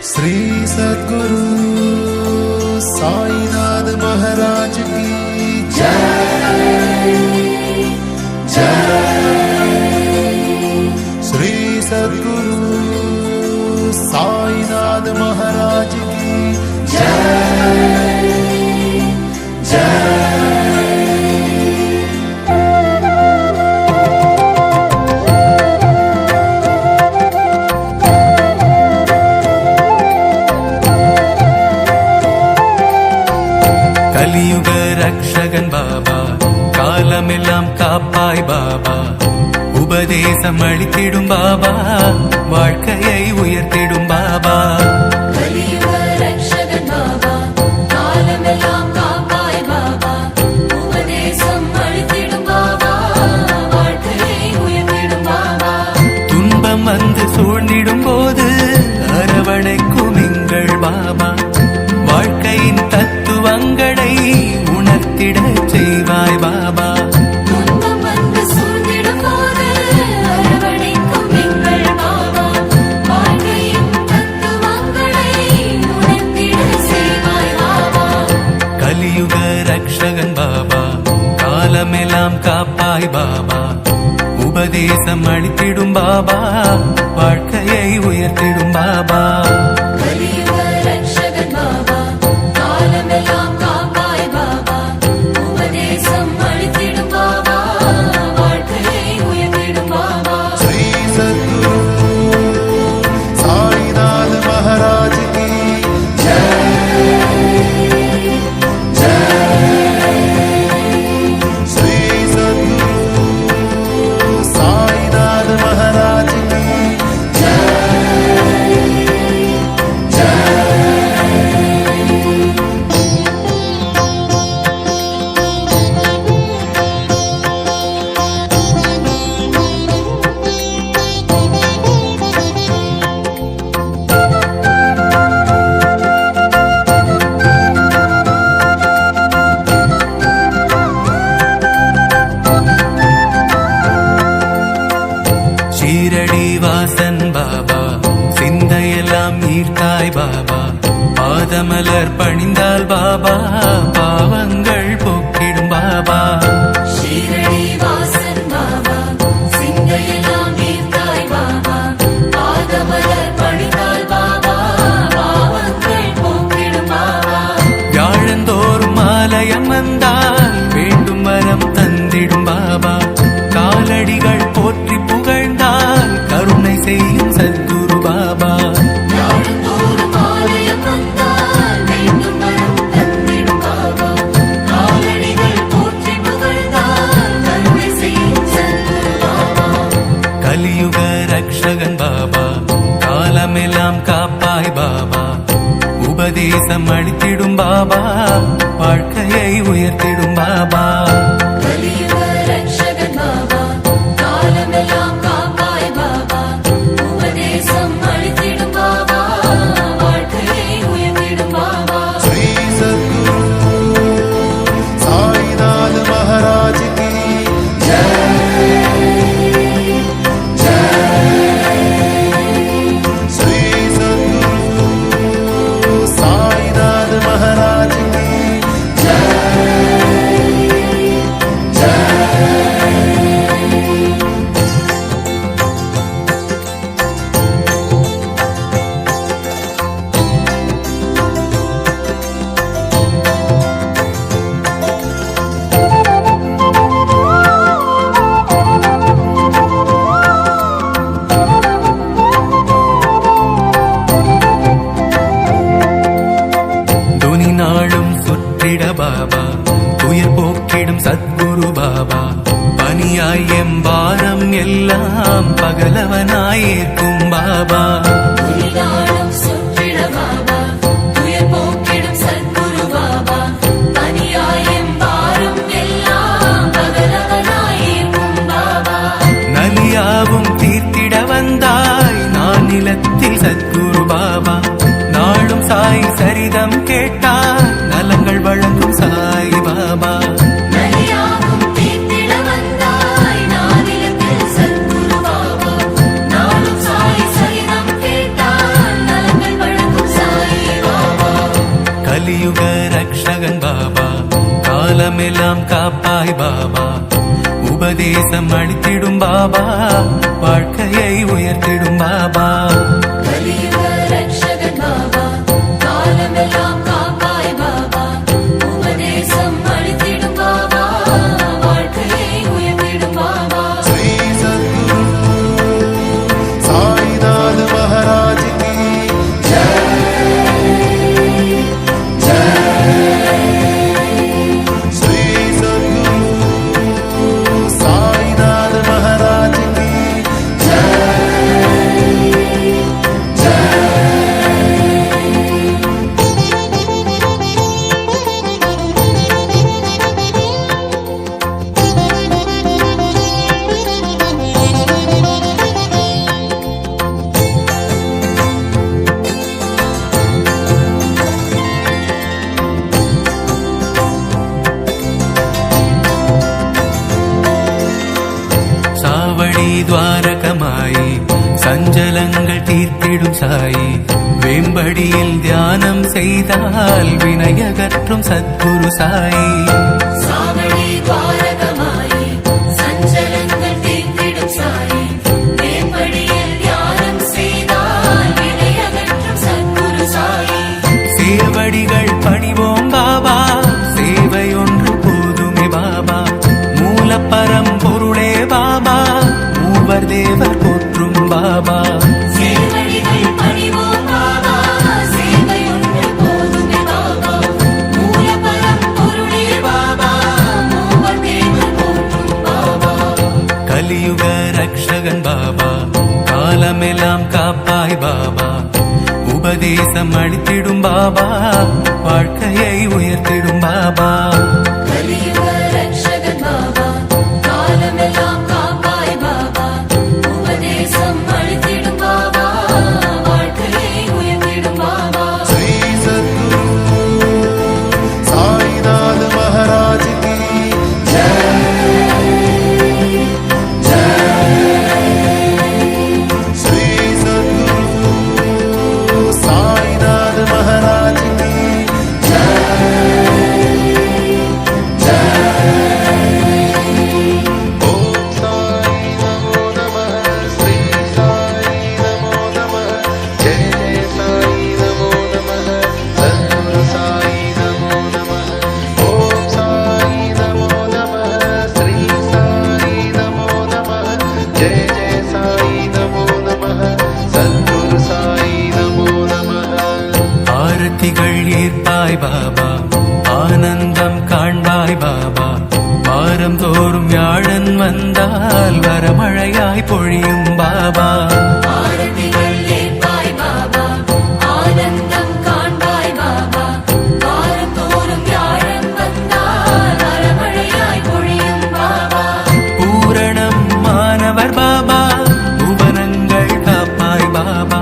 श्री सद्गुरु साईनाथ महाराज की जय जय। श्री सद्गुरु साईनाथ महाराज की जय जय। கலியுக ரக்ஷகன் பாபா, காலமெல்லாம் காப்பாய் பாபா, உபதேசம் அளித்திடும் பாபா, வாழ்க்கையை உயர்த்திடும் பாபா. கலியுக ரக்ஷகன் பாபா, காலமெல்லாம் காப்பாய் பாபா, உபதேசம் அளித்திடும் பாபா, வாழ்க்கையை உயர்த்திடும் பாபா. துன்பம் வந்து சூழ்ந்திடும் போது அரவணைக்கும் எங்கள் பாபா, வாழ்க்கையின் தத்துவங்களை உணர்த்திட செய்வாய் பாபா. துன்பம் வந்து சூழ்ந்திடும் போது அரவணைக்கும் எங்கள் பாபா, வாழ்க்கையின் தத்துவங்களை உணர்த்திட செய்வாய் பாபா. கலியுக ரக்ஷகன் பாபா, காலமெல்லாம் காப்பாய் பாபா, உபதேசம் அளித்திடும் பாபா, வாழ்க்கையை உயர்த்திடும் பாபா. கலியுக ரக்ஷகன் பாபா, காலமெல்லாம் காப்பாய் பாபா, உபதேசம் அளித்திடும் பாபா, வாழ்க்கையை உயர்த்திடும் பாபா. श्री सद्गुरु साईनाथ महाराज की जय जय। श्री सद्गुरु साईनाथ महाराज की जय जय। ஷீரடி வாசன் பாபா, சிந்தையெல்லாம் ஈர்த்தாய் பாபா, பாதமலர் பணிந்தால் பாபா, பாவங்கள் போக்கிடும் பாபா. ஷீரடி வாசன் பாபா, சிந்தையெல்லாம் ஈர்த்தாய் பாபா, பாதமலர் பணிந்தால் பாபா, பாவங்கள் போக்கிடும் பாபா. வியாழந்தோறும் ஆலயம் வந்தால் வேண்டும் வரம் தந்திடும் பாபா, காலடிகள் போற்றி புகழ்ந்தால் கருணை செய்யும் சத்குரு பாபா. நாள்தோறும் ஆலயம் வந்தால் வேண்டும் வரம் தந்திடும் பாபா, காலடிகள் போற்றி புகழ்ந்தால் கருணை செய்யும் சத்குரு பாபா. கலியுக ரக்ஷகன் பாபா, காலமெல்லாம் காப்பாய் பாபா, உபதேசம் அளித்திடும் பாபா, வாழ்க்கையை உயர்த்திடும் பாபா. கலியுக ரக்ஷகன் பாபா, காலமெல்லாம் காப்பாய் பாபா, உபதேசம் அளித்திடும் பாபா, வாழ்க்கையை உயர்த்திடும் பாபா. श्री सद्गुरु साईनाथ महाराज की जय जय। श्री सद्गुरु साईनाथ महाराज की जय जय। துனி நாளும் சுற்றிட பாபா, துயர் போக்கிடும் சத்குரு பாபா, பனியாய் எம்பாரம் எல்லாம் பகலவனாய் ஏற்கும் பாபா. துணிநாளும் சுற்றிட பாபா, துயர் போக்கிடும் சத்குரு பாபா, பனியாயம் பாரும் எல்லாம் பகலவனாயிருக்கும் பாபா. நலியாவும் தீர்த்திட வந்தாய் நான் நிலத்தில் சத்குரு பாபா, நாளும் சாய் சரிதம் கேட்டால் நலங்கள் வழங்கும் சாய் பாபா. நலியாகும் தீர்த்திட வந்தாய் நானிலத்தில் சத்குரு பாபா, நாளும் சாய் சரிதம் கேட்டால் நலங்கள் வழங்கும் கலியுக ரக்ஷகன் பாபா காலமெல்லாம் காப்பாய் பாபா உபதேசம் அளித்திடும் பாபா வாழ்க்கையை உயர்த்திடும் பாபா கலியுக ரக்ஷகன் பாபா காலமெல்லாம் காப்பாய் பாபா உபதேசம் அளித்திடும் பாபா வாழ்க்கையை உயர்த்திடும் பாபா श्री सद्गुरु साईनाथ महाराज की श्री सद्गुरु साईनाथ महाराज की சாவடி துவாரகமாயி சஞ்சலங்கள் தீர்த்திடும் சாயி வேம்படியில் தியானம் செய்தால் வினையகற்றும் சத்குரு சாயி சாவடி துவாரகமாயி சஞ்சலங்கள் தீர்த்திடும் சாயி வேம்படியில் தியானம் செய்தால் வினையகற்றும் சத்குரு சாயி சேவடிகள் பணிவோம் பாபா சேவை ஒன்று போதுமே பாபா மூலப்பரம் பொருளே பாபா மூவர் தேவர் போற்றும் பாபா சேவடிகள் பணிவோம் பாபா சேவை ஒன்று போதுமே பாபா மூலபலம் பொருளே பாபா மூவர் தேவர் போற்றும் பாபா கலியுக ரக்ஷகன் பாபா காலமெல்லாம் காப்பாய் பாபா உபதேசம் அளித்திடும் பாபா வாழ்க்கையை உயர்த்திடும் பாபா கலியுக ரக்ஷகன் பாபா காலமெல்லாம் காப்பாய் பாபா உபதேசம் அளித்திடும் பாபா வாழ்க்கையை உயர்த்திடும் பாபா श्री सद्गुरु साईनाथ महाराज की श्री सद्गुरु साईनाथ महाराज की ओम साई नमो नमः श्री साई नमो नमः जय जय साई नमो नमः सद्गुरु साई नमो नमः ओम साई नमो नमः श्री साई नमो नमः जय जय साई नमो नमः सद्गुरु साई नमो नमः ஆரத்திகள் ஏற்பாய் பாபா ஆனந்தம் காண்பாய் பாபா வாரம் தோறும் வியாழன் வந்தால் வரமழையாய் பொழியும் பாபா ஆரத்திகள் ஏற்பாய் பாபா ஆனந்தம் காண்பாய் பாபா வாரம் தோறும் வியாழன் வந்தால் வரமழையாய் பொழியும் பாபா பூரணம் மாணவர் பாபா புவனங்கள் காப்பாய் பாபா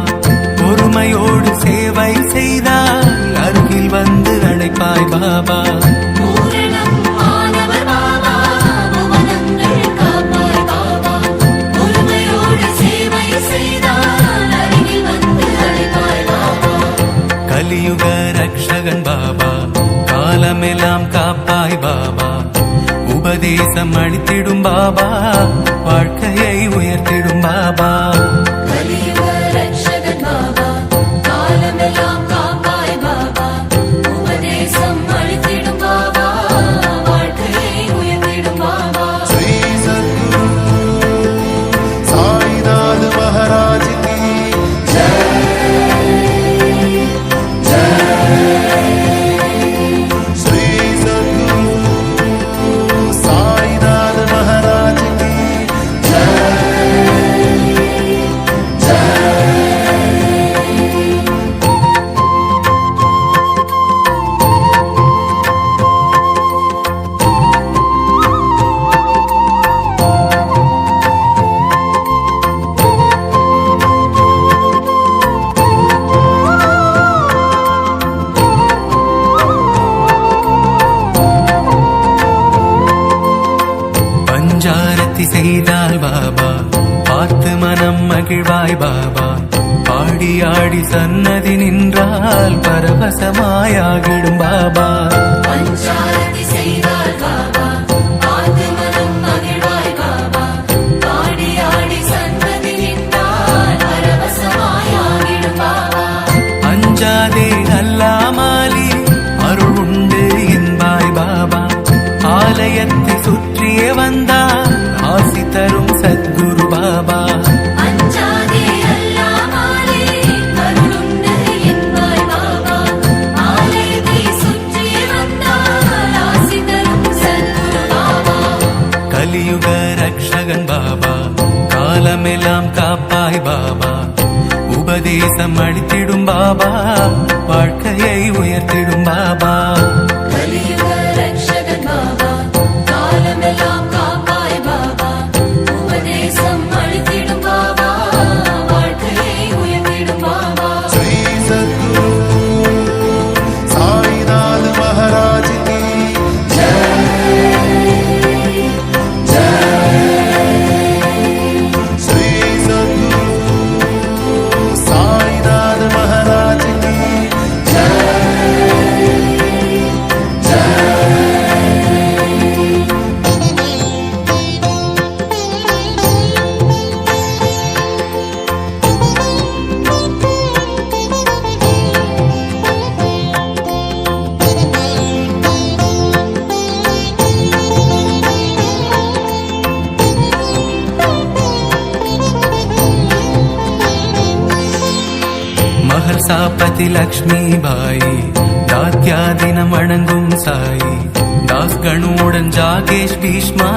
பொறுமையோடு சேவை செய்தால் அருகில் வந்து அழைப்பாய் பாபா பூரணம் ஆனவர் பாபா புவனங்கள் காப்பாய் பாபா பொறுமையோடு சேவை செய்தால் அருகில் வந்து அழைப்பாய் பாபா கலியுக ரக்ஷகன் பாபா காலமெல்லாம் காப்பாய் பாபா உபதேசம் அளித்திடும் பாபா வாழ்க்கையை உயர்த்திடும் பாபா கலியுக ரக்ஷகன் பாபா காலமெல்லாம் காப்பாய் பாபா உபதேசம் அளித்திடும் பாபா வாழ்க்கையை உயர்த்திடும் பாபா श्री सद्गुरु साईनाथ महाराज की श्री सद्गुरु साईनाथ महाराज की ஆடி சன்னதி நின்றால் பரவசமாயாகிடும் பாபா. பஞ்சாரதி செய்தால் பாபா பார்த்து மனம் மகிழ்வாய் பாபா. ஆடி ஆடி சன்னதி நின்றால் பரவசமாயாகிடும் பாபா. அஞ்சாதே அல்லாமாலி அருள் உண்டு என்பாய் பாபா. ஆலயத்தை சுற்றியே வந்தார் ஆசி தரும் சத்குரு பாபா. அஞ்சாதே அல்லாமலே அருளுண்டு என்பாய் பாபா. ஆலயத்தை சுற்றி வந்தால் ஆசி தரும் சத்குரு பாபா. கலியுக ரக்ஷகன் பாபா, காலமெல்லாம் காப்பாய் பாபா. உபதேசம் அளித்திடும் பாபா, வாழ்க்கையை உயர்த்திடும் பாபா. கலியுக ரக்ஷகன் பாபா, காலமெல்லாம் காப்பாய் பாபா. உபதேசம் அளித்திடும் பாபா, வாழ்க்கையை உயர்த்திடும் பாபா. श्री सद्गुरु साईनाथ महाराज की श्री सद्गुरु साईनाथ महाराज की மகர்சாபதி லக்ஷ்மி பாய், தாத்யாதினம் வணங்கும் சாயி. தாஸ்கனுடன் ஜாகேஷ் பீஷ்மா,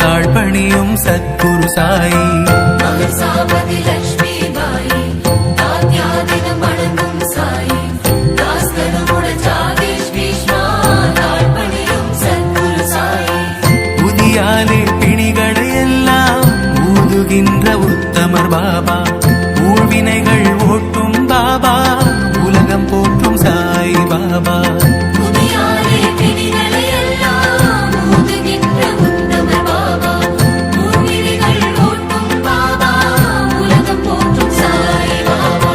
தாழ்பணியும் சத்குரு சாயி. மகசாபதி லக்ஷ்மி பாய், தாத்யாதினம் வணங்கும் சாயி. தாஸ்கனுடன் ஜாகேஷ் பீஷ்மா, தாழ்பணியும் சத்குரு சாயி. புதியாலே பிணிகளை எல்லாம் ஊதுகின்ற உத்தமர் பாபா. ஊழ்வினைகள் ஓட்டும் பாபா, உலகம் போற்றும் சாய் பாபா. புதியாரே பிணிகளை எல்லாம் ஊதுகின்ற உத்தமர் பாபா. ஊழ்வினைகள் ஓட்டும் பாபா, உலகம் போற்றும் சாய் பாபா.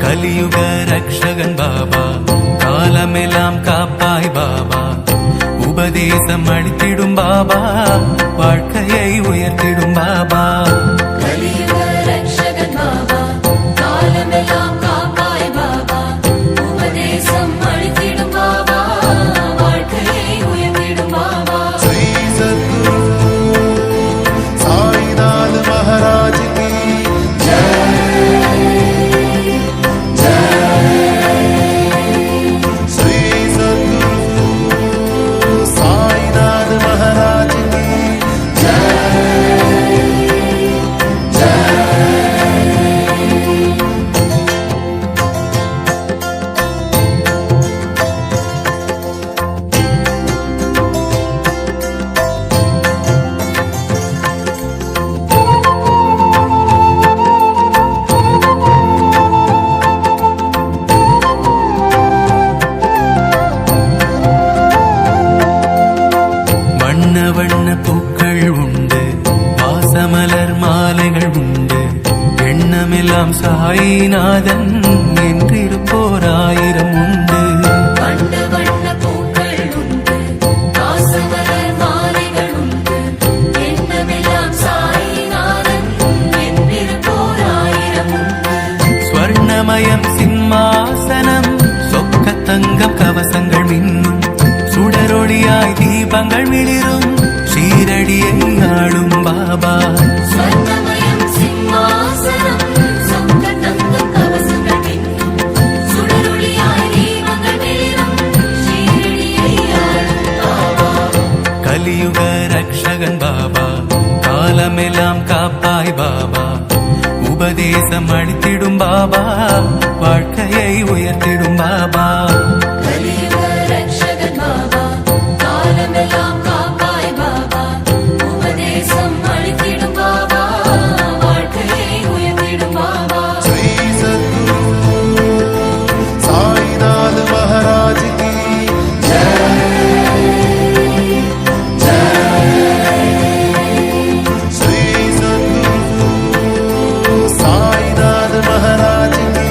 கலியுக ரக்ஷகன் பாபா, காலமெல்லாம் காப்பாய் பாபா. உபதேசம் அளித்திடும் பாபா, வாழ்க்கையை உயர்த்திடும் பாபா. கலியுக ரக்ஷகன் பாபா, காலமெல்லாம் காப்பாய் பாபா. உபதேசம் அளித்திடும் பாபா, வாழ்க்கையை உயர்த்திடும் பாபா. श्री सद्गुरु साईनाथ महाराज की श्री सद्गुरु साईनाथ महाराज की வண்ண வண்ண பூக்கள் உண்டு, வாசமலர் மாலைகள் உண்டு. எண்ணமெல்லாம் சாயிநாதன் என்றிருப்போர் ஆயிரம் உண்டு. வண்ண வண்ண பூக்கள் உண்டு, வாசமலர் மாலைகள் உண்டு. எண்ணமெல்லாம் சாயிநாதன் என்றிருப்போர் ஆயிரம் உண்டு. ஸ்வர்ணமயம் சிம்மாசனம், சொக்க தங்கம் கவசங்கள் மின்னும். சுடரொளியாய் தீபங்கள் மிளிரும், ஷீரடியை ஆளும் பாபா. ஸ்வர்ணமயம் சிம்மாசனம், சொக்க தங்கம் கவசங்கள் மின்னும். சுடரொளியாய் தீபங்கள் மிளிரும், ஷீரடியை ஆளும் பாபா. கலியுக ரக்ஷகன் பாபா, காலமெல்லாம் காப்பாய் பாபா. உபதேசம் அளித்திடும் பாபா, வாழ்க்கையை உயர்த்திடும் பாபா. கலியுக ரக்ஷகன் பாபா, காலமெல்லாம் காப்பாய் பாபா. உபதேசம் அளித்திடும் பாபா, வாழ்க்கையை உயர்த்திடும் பாபா. श्री सद्गुरु साईनाथ महाराज की श्री सद्गुरु साईनाथ महाराज की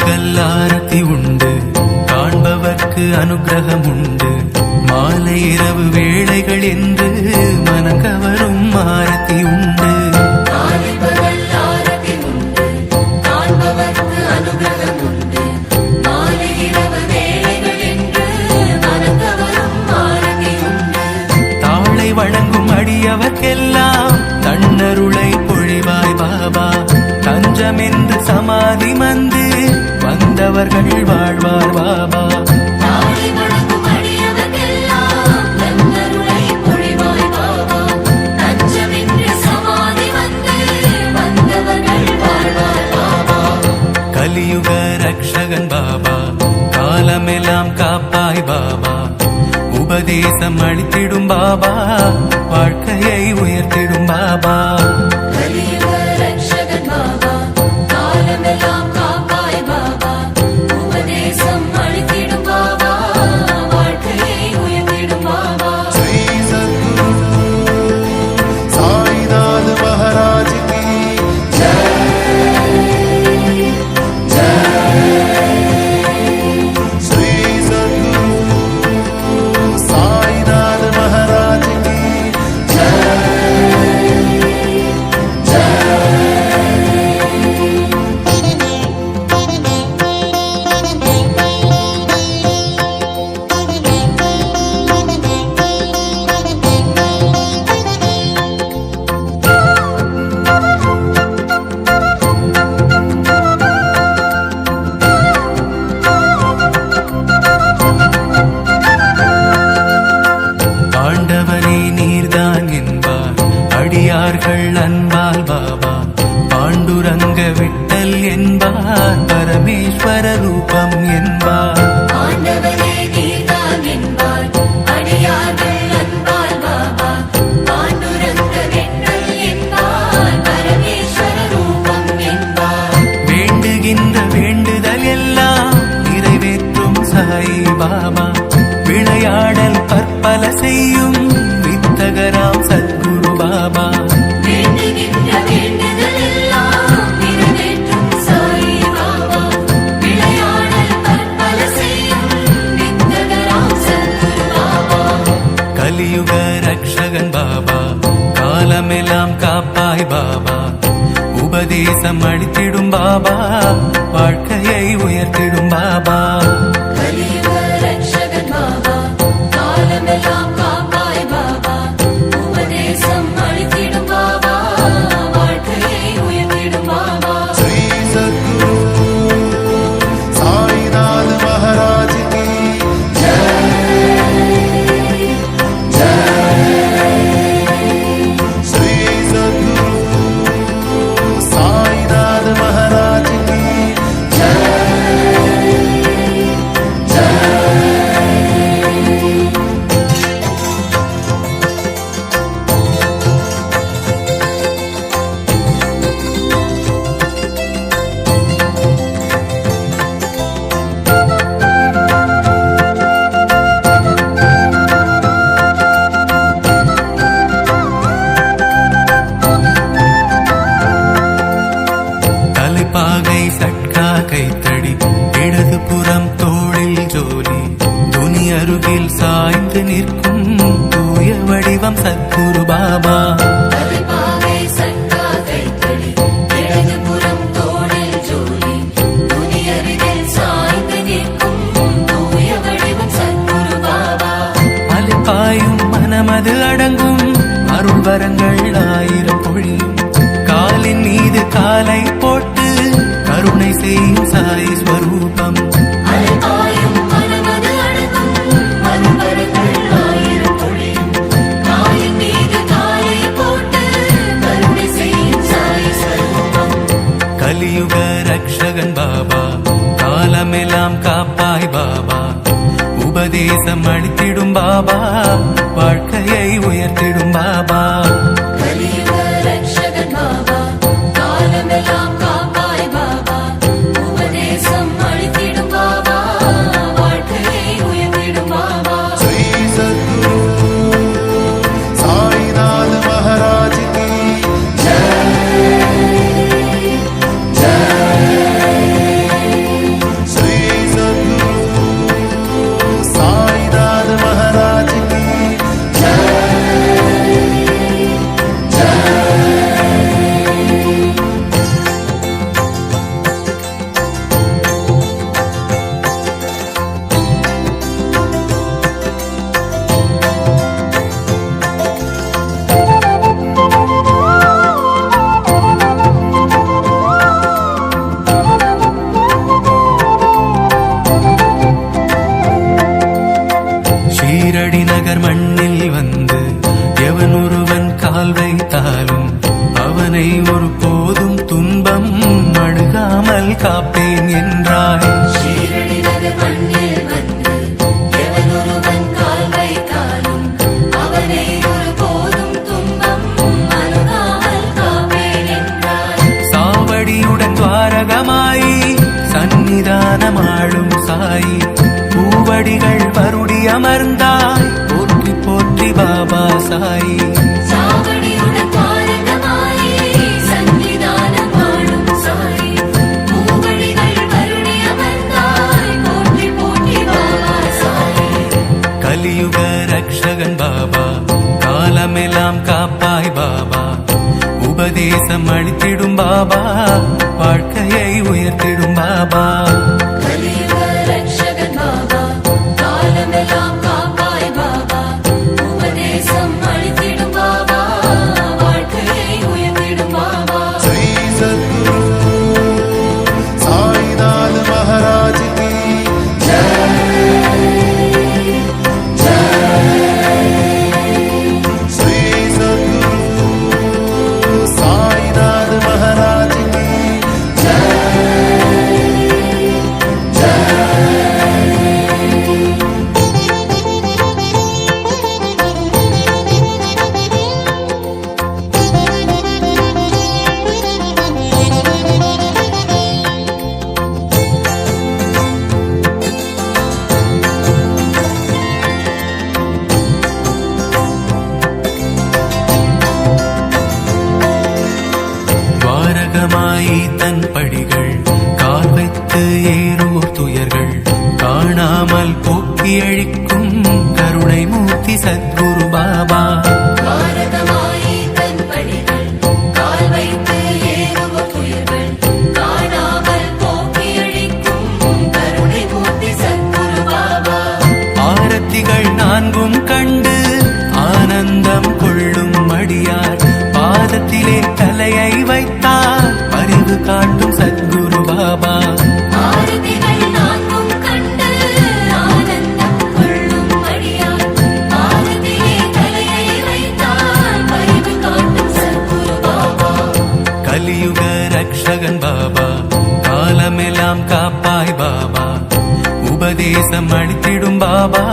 பகல் ஆரத்தி உண்டு, காண்பவர்க்கு அனுகிரகம் உண்டு. மாலை இரவு வேளைகள் என்று மனக்கவரும் ஆரத்தி உண்டு. காலை பகல் ஆரத்தி உண்டு, காண்பவர்க்கு அனுகிரகம் உண்டு. மாலை இரவு வேளைகள் என்று மனக்கவரும் ஆரத்தி உண்டு. தாளை வழங்கும் அடியவர்க்கெல்லாம் தன்னருளை பொழிவாய் பாபா. தஞ்சம் என்று சமாதி மந்து வந்தவர்கள் வாழ்வார் பாபா. தாளை வணங்கும் அடியவர்க்கெல்லாம் தன்னருளை பொழிவாய் பாபா. தஞ்சமின்றி சமாதி வந்து வந்தவர்கள் வாழ்வார் பாபா. கலியுக ரக்ஷகன் பாபா, காலமெல்லாம் காப்பாய் பாபா. உபதேசம் அளித்திடும் பாபா, வாழ்க்கையை உயர்த்திடும் பாபா. கலியுக ரக்ஷகன் பாபா, காலமெல்லாம் காப்பாய் பாபா. உபதேசம் அளித்திடும் பாபா, வாழ்க்கையை உயர்த்திடும் பாபா. श्री सद्गुरु साईनाथ महाराज की श्री सद्गुरु साईनाथ महाराज की ஆண்டவனே நீர்தான் என்பார் அடியார்கள் அன்பால் பாபா. பாண்டுரங்க விட்டல் என்பார், பரமேஸ்வர ரூபம் என்பார். ஆண்டவனே நீர்தான் என்பார், அடியார்கள் அன்பால் பாபா. பாண்டுரங்க வெண்ணல் என்பார், பரமேஸ்வர ரூபம் என்பார். வேண்டுகின்ற வேண்டுதல் எல்லாம் நிறைவேற்றும் சாய் பாபா. விளையாடல் பற்பல செய்யும் வித்தகராம் சத்குரு பாபா. வேண்டுகின்ற வேண்டுதல் எல்லாம் நிறைவேற்றும் சாயி பாபா. விளையாடல் பற்பல செய்யும் வித்தகராம் சத்குரு பாபா. கலியுக ரக்ஷகன் பாபா, காலமெல்லாம் காப்பாய் பாபா. உபதேசம் அளித்திடும் பாபா, வாழ்க்கையை உயர்த்திடும் பாபா. கலியுக ரக்ஷகன் பாபா, காலமெல்லாம் காப்பாய் பாபா. உபதேசம் அளித்திடும் பாபா, வாழ்க்கையை உயர்த்திடும் பாபா. श्री सद्गुरु साईनाथ महाराज की श्री सद्गुरु साईनाथ महाराज की தலைப்பாகை சட்கா கைத்தடி, இடது புறம் தோளில் ஜோலி. துனி அருகில் சாய்ந்து நிற்கும் தூய வடிவம் சத்குரு பாபா. தலைப்பாகை சட்டா கைத்தடி, இடது புறம் தோளில் ஜோலி. துணி அருகில் சாய்ந்து நிற்கும் தூய வடிவம் சத்குரு பாபா. அலைப்பாயும் மனமது அடங்கும், அருள் வரங்கள் ஆயிரம் பொழியும். காலின் மீது காலை போட்டு கருணை செய்யும் சாய் ஸ்வரூபம். அலைபாயும் மனமது அடங்கும், மறுவரங்கள் ஆயிரம் பொழியும். காலின் மீது காலை போட்டு கருணை செய்யும் சாய் ஸ்வரூபம். கலியுக ரக்ஷகன் பாபா, காலமெல்லாம் காப்பாய் பாபா. உபதேசம் அளித்திடும் பாபா, வாழ்க்கையை உயர்த்திடும் பாபா. கலியுக ரக்ஷகன் பாபா, காலமெல்லாம் காப்பாய் பாபா. உபதேசம் அளித்திடும் பாபா, வாழ்க்கையை உயர்த்திடும் பாபா. श्री सद्गुरु साईनाथ महाराज की நகர் மண்ணில் வந்து எவன் ஒருவன் கால் வைத்தாலும் அவனை ஒரு போதும் துன்பம் அணுகாமல் காப்பேன் என்றாய். ஷீரடி நகர் மண்ணில் வந்து எவன் ஒருவன் கால் வைத்தாலும் அவனை ஒரு போதும் துன்பம் அணுகாமல் காப்பேன் என்றாய். சாவடியுடன் துவாரகமாயி சந்நிதானமாளும் சாயி பூவடிகள் வருடி அமர்ந்தாய் போற்றி போற்றி பாபா சாயி. சாவடியுடன் துவாரகமாயி சந்நிதானமாளும் சாயி பூவடிகள் வருடி அமர்ந்தாய் போற்றி போற்றி பாபா சாயி. கலியுக ரக்ஷகன் பாபா காலமெல்லாம் காப்பாய் பாபா உபதேசம் அளித்திடும் பாபா வாழ்க்கையை உயர்த்திடும் பாபா. கலியுக ரக்ஷகன் பாபா காலமெல்லாம் காப்பாய் பாபா உபதேசம் அளித்திடும் பாபா வாழ்க்கையை உயர்த்திடும் பாபா. श्री सद्गुरु साईनाथ महाराज की श्री सद्गुरु साईनाथ महाराज की துவாரகமாயி தன் படிகள் கால் வைத்து ஏறுவோர் துயர்கள் காணாமல் போக்கி அழிக்கும் கருணை மூர்த்தி சத்குரு பாபா. பாரதமாயி தன் படிகள் கால் வைத்து ஏறுவோர் துயர்கள் காணாமல் போக்கி அழிக்கும் கருணை மூர்த்தி சத்குரு பாபா. ஆரத்திகள் நான்கும் கண்டு ஆனந்தம் கொள்ளும் அடியார் பாதத்திலே தலையை வைத்தார் பரிவு காட்டும் சத்குரு பாபா. ஆரத்திகள் நான்கும் கண்டு ஆனந்தம் கொள்ளும் அடியார் பாதத்திலே தலையை வைத்தார் பரிவு காட்டும் சத்குரு பாபா. கலியுக ரக்ஷகன் பாபா காலமெல்லாம் காப்பாய் பாபா உபதேசம் அளித்திடும் பாபா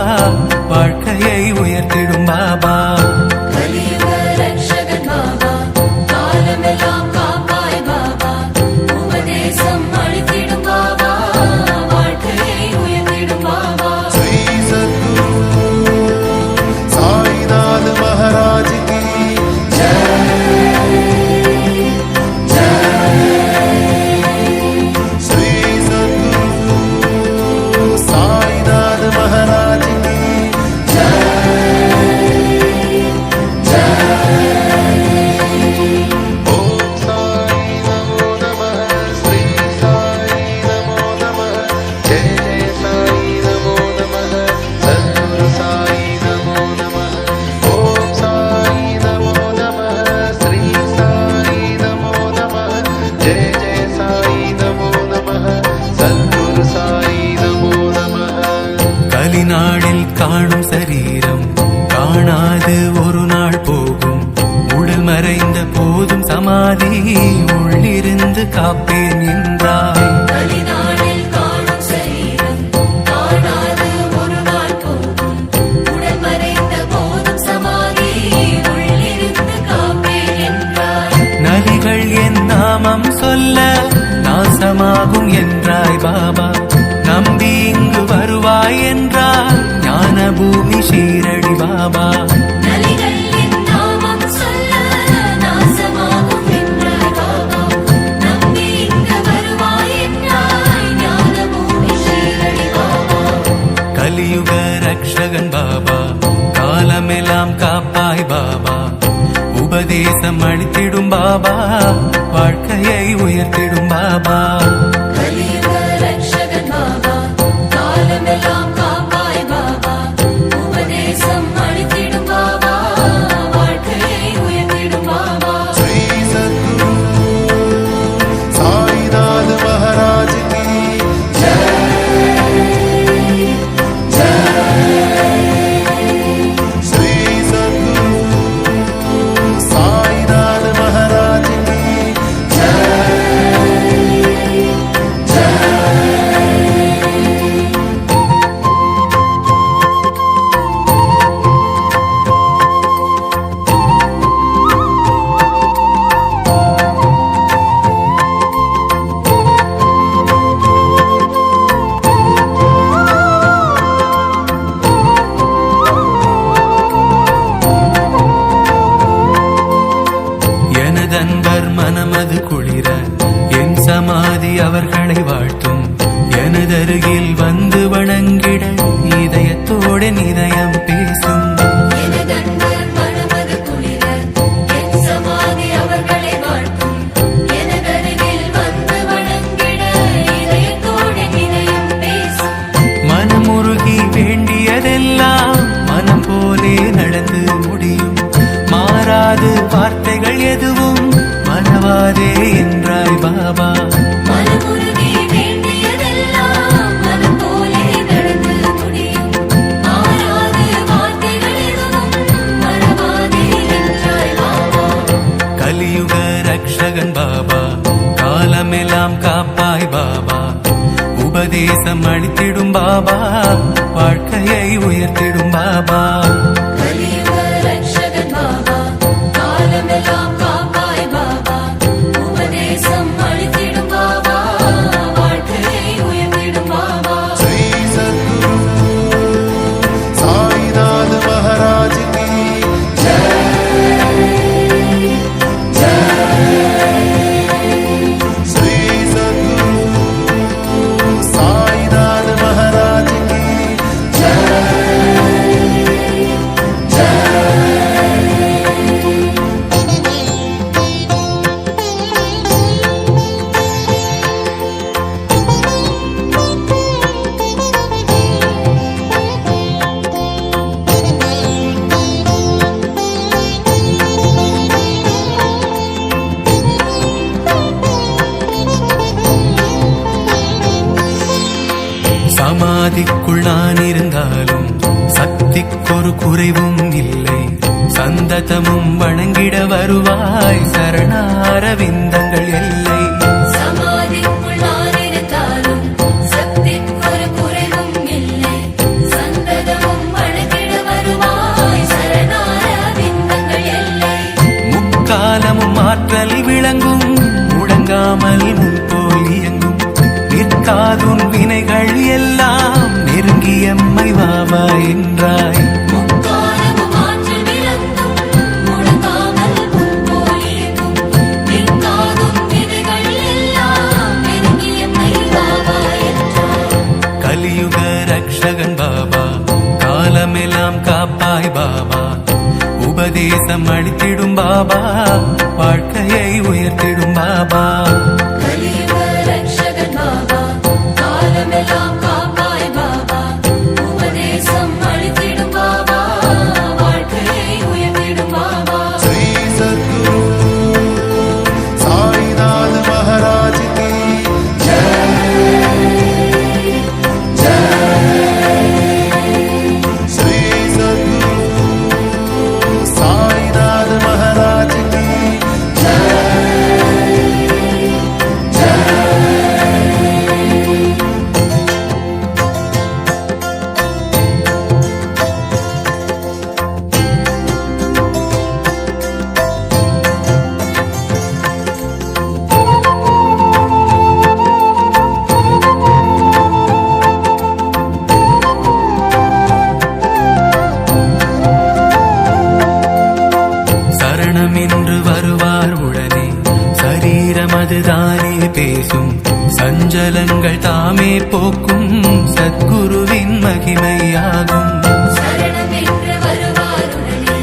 வாழ்க்கையை உயர்த்திடும் பாபா. கலியுக ரக்ஷகன் பாபா காலமெல்லாம் காப்பாய் பாபா உபதேசம் அளித்திடும் பாபா வாழ்க்கையை உயர்த்திடும் பாபா. श्री सद्गुरु साईनाथ महाराज की श्री सद्गुरु साईनाथ महाराज की ओम साई नमो नमः श्री साई नमो नमः जय जय साई नमो नमः सद्गुरु साई नमो नमः ओम साई नमो नमः श्री साई नमो नमः जय जय साई नमो नमः सद्गुरु साई नमो नमः கலிநாளில் காணும் சரீரம் காணாது ஒரு நாள் போகும் உடல் மறைந்த போதும் சமாதி உள்ளிருந்து காப்பேன் என்றாய். கலிநாளில் காணும் சரீரம் காணாது ஒரு நாள் போகும் உடல் மறைந்த போதும் சமாதி உள்ளிருந்து காப்பேன் என்றாய். நரிகள் என் நாமம் சொல்ல நாசமாகும் என்றாய் பாபா நம்பி இங்கு வருவாய் என்றார் ஞான பூமி ஷீரடி பாபா. நலிகள் என் நாமம் சொல்ல நாசமாகும் என்றாய் பாபா நம்பி இங்கு வருவாய் என்றாய் ஞான பூமி ஷீரடி பாபா. கலியுக ரக்ஷகன் பாபா காலமெல்லாம் காப்பாய் பாபா உபதேசம் அளித்திடும் பாபா வாழ்க்கையை உயர்த்திடும் பாபா. கலியுக ரக்ஷகன் பாபா காலமெல்லாம் காப்பாய் பாபா உபதேசம் அளித்திடும் பாபா வாழ்க்கையை உயர்த்திடும் பாபா. श्री सद्गुरु साईनाथ महाराज की அருகில் வந்து வணங்கிட இதயத்தோடு இதயம் பேசும். எனதன்பு மனமது குளிர என் சமாதி அவர்களை வாழ்த்தும். எனதருகில் வந்து வணங்கிட இதயத்தோடு இதயம் பேசும். மனமுருகி வேண்டியதெல்லாம் மனம் போலே நடந்து முடியும். மாறாது வார்த்தைகள் எதுவும் மறவாதே என்றாய் பாபா. மனமுருகி வேண்டியதெல்லாம் மனம் போலே நடந்து முடியும். மாறாது வார்த்தைகள் எதுவும் மறவாதே என்றாய் பாபா. கலியுக ரக்ஷகன் பாபா, காலமெல்லாம் காப்பாய் பாபா. உபதேசம் அளித்திடும் பாபா, வாழ்க்கையை உயர்த்திடும் பாபா. கலியுக ரக்ஷகன் பாபா, காலமெல்லாம் காப்பாய் பாபா. உபதேசம் அளித்திடும் பாபா, வாழ்க்கையை உயர்த்திடும் பாபா. श्री सद्गुरु साईनाथ महाराज की श्री सद्गुरु साईनाथ महाराज की சமாதிக்குள் நான் இருந்தாலும் சக்திக்கொரு குறைவும் இல்லை. சந்ததமும் வணங்கிட வருவாய் சரணார விந்தங்கள் எல்லை. சமாதிக்குள் நான் இருந்தாலும் சக்திக்கொரு குறைவும் இல்லை. சந்ததமும் வணங்கிட வருவாய் சரணார விந்தங்கள் எல்லை. முக்காலமும் ஆற்றல் விளங்கும், முடங்காமல் முன்போல் இயங்கும். நிற்காதும் வினைகள் எல்லாம் நெருங்கியம்மை வாவா என்றாய். முக்காலமும் ஆற்றல் விளங்கும், முடங்காமல் முன்போல் இயங்கும். நிற்காதும் விதைகள் எல்லாம் நெருங்கியம்மை பாபா என்றாய். கலியுக ரக்ஷகன் பாபா, காலமெல்லாம் காப்பாய் பாபா. உபதேசம் அளித்திடும் பாபா, வாழ்க்கையை உயர்த்திடும் பாபா. கலியுக ரக்ஷகன் பாபா, காலமெல்லாம் காப்பாய் பாபா. உபதேசம் அளித்திடும் பாபா, வாழ்க்கையை உயர்த்திடும் பாபா. श्री सद्गुरु साईनाथ महाराज की श्री सद्गुरु साईनाथ महाराज की சரணம் என்று வருவார் உடனே சரீரம் அதுதானே பேசும். சஞ்சலங்கள் தாமே போக்கும் சத்குருவின் மகிமையாகும். சரணம் என்று வருவாருடனே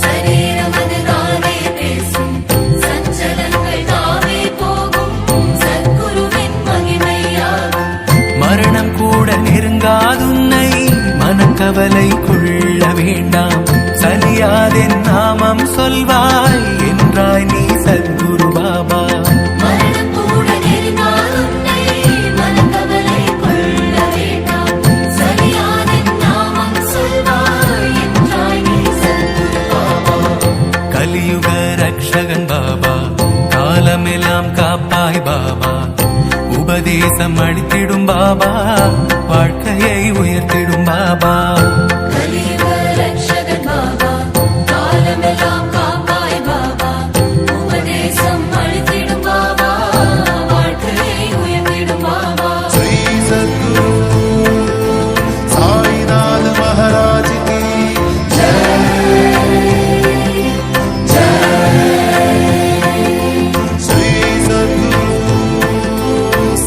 சரீரம் அதுதானே பேசும். சஞ்சலங்கள் தாமே போகும் சத்குருவின் மகிமையாகும். மரணம் கூட நெருங்காதுன்னை, மனக்கவலை கொள்ள வேண்டாம். சலியாதென் நாமம் சொல்வாய் என்றாய் நீ சத்குரு பாபா. மரணம் கூட நெருங்காது உன்னை, மனக்கவலை கொள்ள வேண்டாம். சரியாதென் நாமம் சொல்வாய் என்றாய் நீ சத்குரு பாபா. கலியுக ரக்ஷகன் பாபா, காலமெல்லாம் காப்பாய் பாபா. உபதேசம் அளித்திடும் பாபா, வாழ்க்கையை உயர்த்திடும் பாபா. கலியுக ரக்ஷகன் பாபா, காலமெல்லாம் காப்பாய் பாபா. உபதேசம் அளித்திடும் பாபா, வாழ்க்கையை உயர்த்திடும் பாபா. श्री सद्गुरु साईनाथ महाराज की श्री सद्गुरु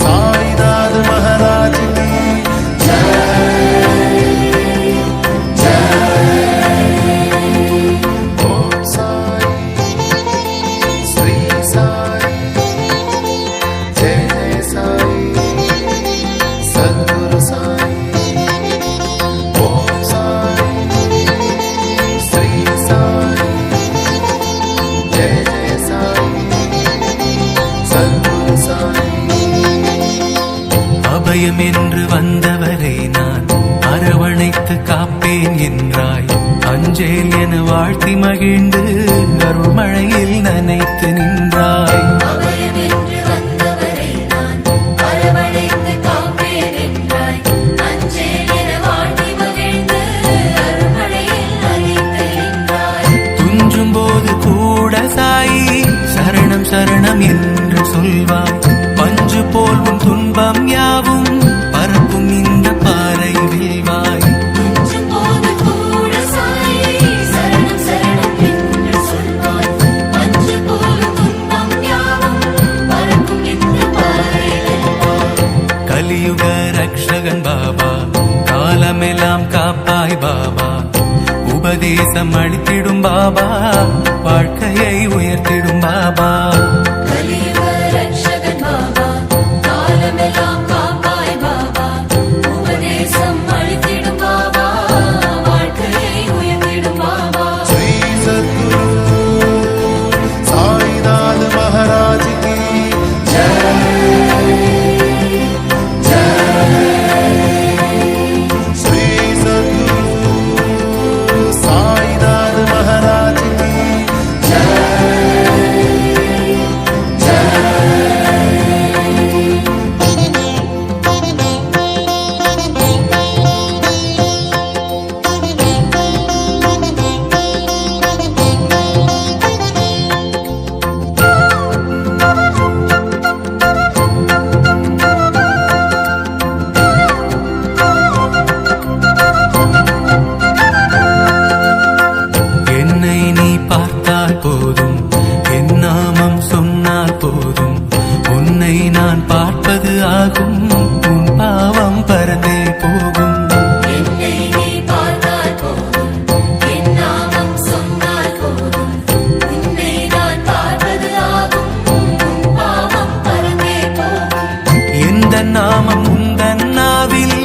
साईनाथ महाराज की என்று வந்தவரை நான் அரவணைத்து காப்பேன் என்றாய். அஞ்சேல் என வாழ்த்தி மகிழ்ந்து அருள்மழையில் நனைத்து நின்றாய். அபயம் என்று வந்தவரை நான் அரவணைத்து காப்பேன் என்றாய். அஞ்சேல் என வாழ்த்தி மகிழ்ந்து அருள்மழையில் நனைத்து நின்றாய். துஞ்சும் போது கூட சாயி சரணம் சரணம் என்று சொல்வாய். பஞ்சு போல் உன் துன்பம் யாவும் பரப்பும் இந்த பாறை வீழ்வாய். துஞ்சும் போது கூட சாயி சரணம் சரணம் என்று சொல்வாய். பஞ்சு போல் துன்பம் யாவும் பரப்பும் இந்த பாறை வீழ்வாய். கலியுக ரக்ஷகன் பாபா காலமெல்லாம் காப்பாய் பாபா. உபதேசம் அளித்திடும் பாபா, வாழ்க்கையை உயர்த்திடும் பாபா. கலியுக ரக்ஷகன் பாபா காலமெல்லாம் காப்பாய் பாபா. உபதேசம் அளித்திடும் பாபா, வாழ்க்கையை உயர்த்திடும் பாபா. श्री सद्गुरु साईनाथ महाराज की जय श्री सद्गुरु साईनाथ महाराज की என்னை நீ பார்த்தால் போதும், என் நாமம் சொன்னால் போதும், உன்னை நான் பார்ப்பது ஆகும், உன் பாவம் பறந்தே போகும். என்னை நீ பார்த்தால் போதும், என் நாமம் சொன்னால் போதும், உன்னை நான் பார்ப்பது ஆகும், உன் பாவம் பறந்தே போகும். எந்த நாமம் உந்தன் நாவில்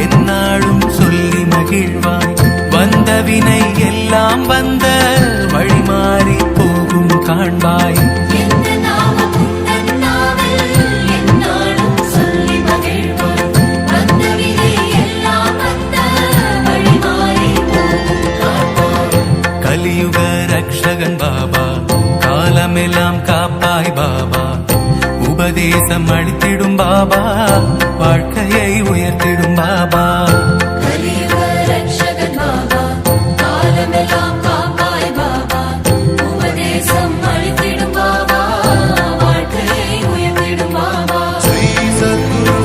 எந்நாளும் சொல்லி மகிழ்வாய். வந்த வினை எல்லாம் வந்த வழி மாறி போகும் காண்பாய். எந்த நாமம் உந்தன் நாவில் எந்நாளும் சொல்லி மகிழ்வாய். வந்த வினை எல்லாம் வந்த வழி மாறி போகும் காண்பாய். கலியுக ரக்ஷகன் பாபா காலமெல்லாம் காப்பாய் பாபா. உபதேசம் அளித்திடும் பாபா, வாழ்க்கையை உயர்த்திடும் பாபா. கலியுக ரக்ஷகன் பாபா காலமெல்லாம் காப்பாய் பாபா. உபதேசம் அளித்திடும் பாபா, வாழ்க்கையை உயர்த்திடும் பாபா. श्री सद्गुरु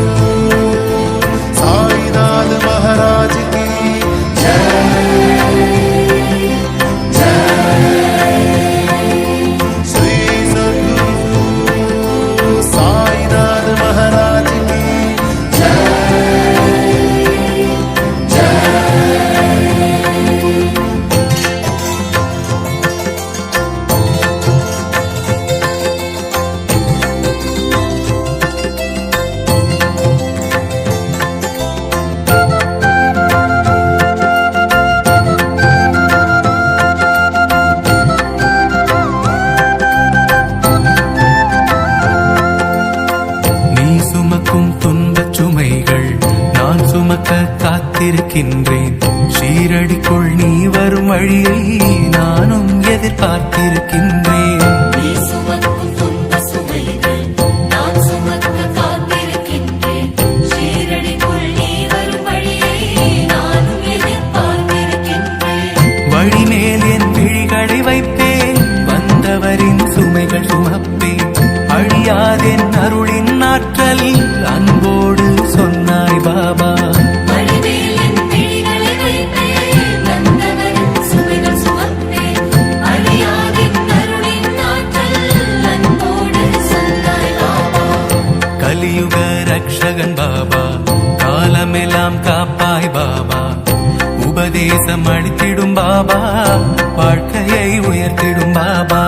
साईनाथ महाराज की श्री सद्गुरु साईनाथ महाराज की நீ சுமக்கும் துன்பச் சுமைகள் நான் சுமக்க காத்திருக்கின்றேன். ஷீரடிக்குள் நீ வரும் வழியை நானும் எதிர்பார்த்திருக்கின்றேன். நீ சுமக்கும் துன்ப சுமைகள் நான் சுமக்க காத்திருக்கின்றேன். ஷீரடிக்குள் நீ வரும் வழியை நானும் எதிர்பார்த்திருக்கின்றேன். வழிமேல் என் விழிகளை வைப்பேன், வந்தவரின் சுமைகள் சுமப்பேன். அழியாதென் அருளின் ஆற்றல் அன்போடு சொன்னாய் பாபா. வழிமேல் என் விழிகளை வைப்பேன், வந்தவரின் சுமைகள் சுமப்பேன். அழியாதென் அருளின் ஆற்றல் அன்போடு சொன்னாய் பாபா. கலியுக ரக்ஷகன் பாபா காலமெல்லாம் காப்பாய் பாபா. உபதேசம் அளித்திடும் பாபா, வாழ்க்கையை உயர்த்திடும் பாபா.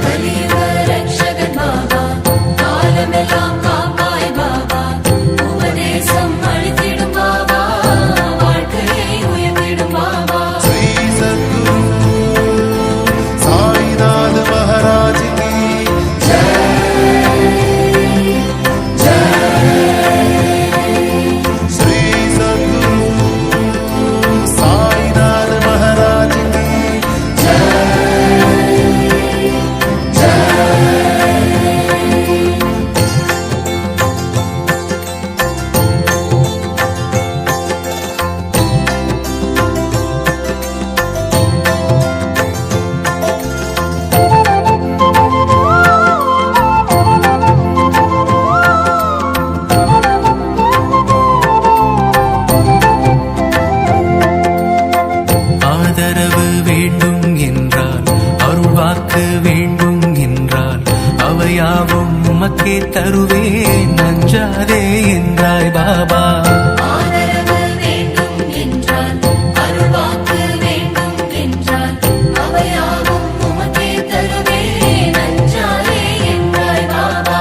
கலியுக ரக்ஷகன் பாபா காலமெல்லாம் காப்பாய் பாபா. உபதேசம் அளித்திடும் பாபா, வாழ்க்கையை உயர்த்திடும் பாபா. श्री सद्गुरु साईनाथ महाराज की जय ஆதரவு வேண்டும் என்றால், அருள்வாக்கு வேண்டும் என்றால், அவையாவும் உமக்கே தருவேன், நஞ்சாதே என்றாய் பாபா. ஆதரவு வேண்டும் என்றால், அருள்வாக்கு வேண்டும் என்றால், அவையாவும் உமக்கே தருவேன், அஞ்சாதே என்றாய் பாபா.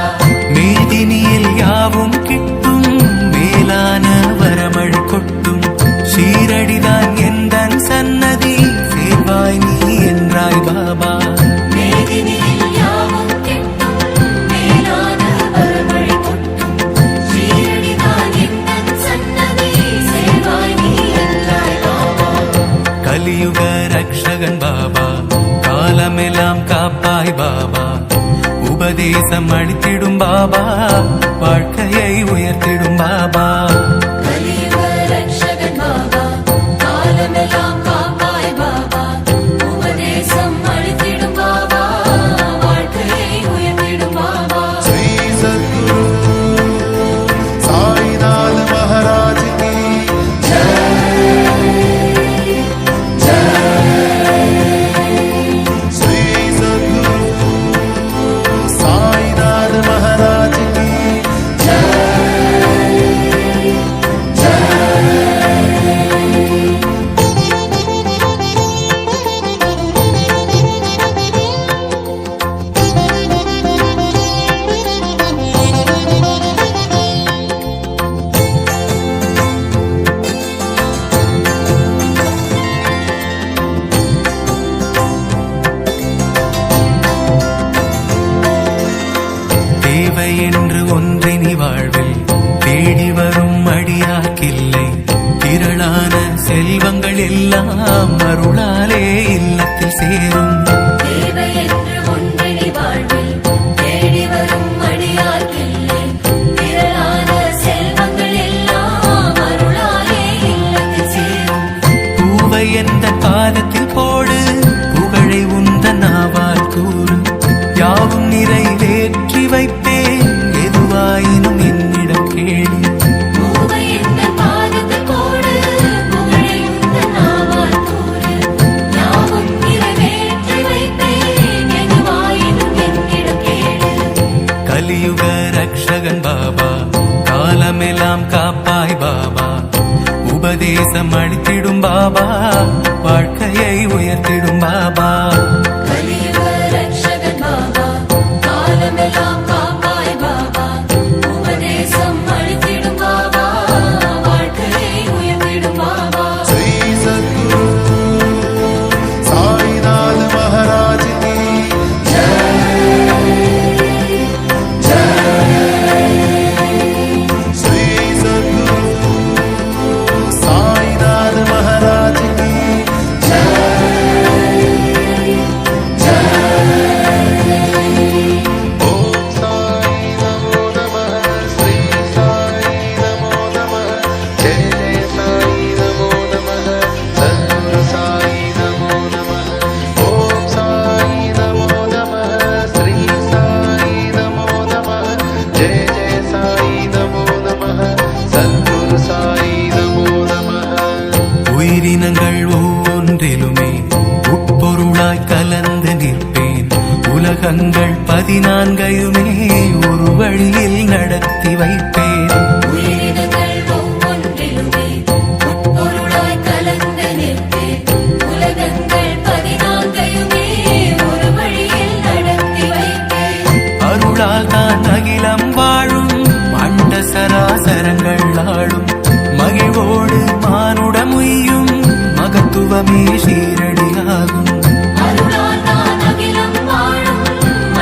மேதினியில் யாவும் கிட்டும், மேலான வரமழை கொட்டும், சீரடிதான் எந்தன் சன்னதி, சேர்வாய் நீ என்றாய் பாபா. மேதினியில் யாவும் கிட்டும், மேலான வரமழை கொட்டும், சீரடிதான் எந்தன் சன்னதி, சேர்வாய் நீ என்றாய் பாபா. கலியுக ரக்ஷகன் பாபா, காலமெல்லாம் காப்பாய் பாபா. உபதேசம் அளித்திடும் பாபா, வாழ்க்கையை உயர்த்திடும் பாபா. கலியுக ரக்ஷகன் பாபா, காலமெல்லாம் காப்பாய் பாபா. உபதேசம் அளித்திடும் பாபா, வாழ்க்கையை உயர்த்திடும் பாபா. श्री सद्गुरु साईनाथ महाराज की श्री सद्गुरु साईनाथ महाराज की தேவை என்று ஒன்றினி வாழ்வில் தேடி வரும் அடியாக்கில்லை, திரளான செல்வங்கள் எல்லாம் அருளாலே இல்லத்தில் சேரும். தேவை என்று ஒன்றினி வாழ்வில் தேடி வரும் அடியார்க்கில்லை, திரளான செல்வங்கள் எல்லாம் அருளாலே இல்லத்தில் சேரும். பூவை எந்த பாதத்தில் போடு, புகழை உந்த நாவால் கூறு, யாவும் நிறைவேற்றி வைப்பேன், எதுவாயினும் என்னிடம் கேளு. பூவை எந்தன் பாதத்தில் போடு, புகழை உந்தன் நாவால் கூறு, யாவும் நிறைவேற்றி வைப்பேன், எதுவாயினும் என்னிடம் கேளு. கலியுக ரக்ஷகன் பாபா, காலமெல்லாம் காப்பாய் பாபா. உபதேசம் அளித்திடும் பாபா, வாழ்க்கையை உயர்த்திடும் பாபா. கலியுக ரக்ஷகன் பாபா, காலமெல்லாம் காப்பாய் பாபா. உபதேசம் அளித்திடும் பாபா, வாழ்க்கையை உயர்த்திடும் பாபா. श्री सद्गुरु साईनाथ महाराज की श्री सद्गुरु साईनाथ महाराज की ओम साई नमो नमः श्री साई नमो नमः जय जय साई नमो नमः सद्गुरु साई नमो नमः ओम साई नमो नमः श्री साई नमो नमः जय जय साई नमो नमः सद्गुरु साई नमो नमः உயிரினங்கள் ஒவ்வொன்றிலுமே உட்பொருளாய் கலந்து நிற்பேன், உலகங்கள் 14யுமே ஒரு வழியில் நடத்தி வைப்பேன். உயிரினங்கள் ஒவ்வொன்றிலுமே உட்பொருளாய் கலந்து நிற்பேன், உலகங்கள் 14யுமே ஒரு வழியில் நடத்தி வைப்பேன். அருளால் தான் அகிலம் வாழும், அண்ட சராசரங்கள் ஆளும், மகிழ்வோடு மானுடமுய்யும், மகத்துவமே சீரடியாகும். அருளால் தான் அகிலம் வாழும்,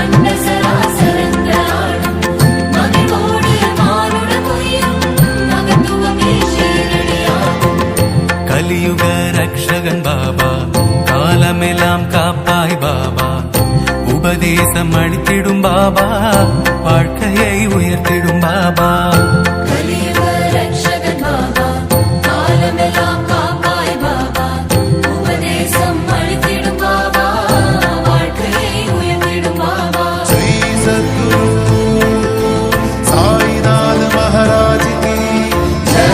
அண்ட சராசரங்கள் ஆளும், மகிழ்வோடு மானுடமுய்யும், மகத்துவமே சீரடியாகும். கலியுக ரக்ஷகன் பாபா, காலமெல்லாம் காப்பாய் பாபா. உபதேசம் அளித்திடும் பாபா, வாழ்க்கையை உயர்த்திடும் பாபா. கலியுக ரக்ஷகன் பாபா, காலமெல்லாம் காப்பாய் பாபா. உபதேசம் அளித்திடும் பாபா, வாழ்க்கையை உயர்த்திடும் பாபா. श्री सद्गुरु साईनाथ महाराज की जय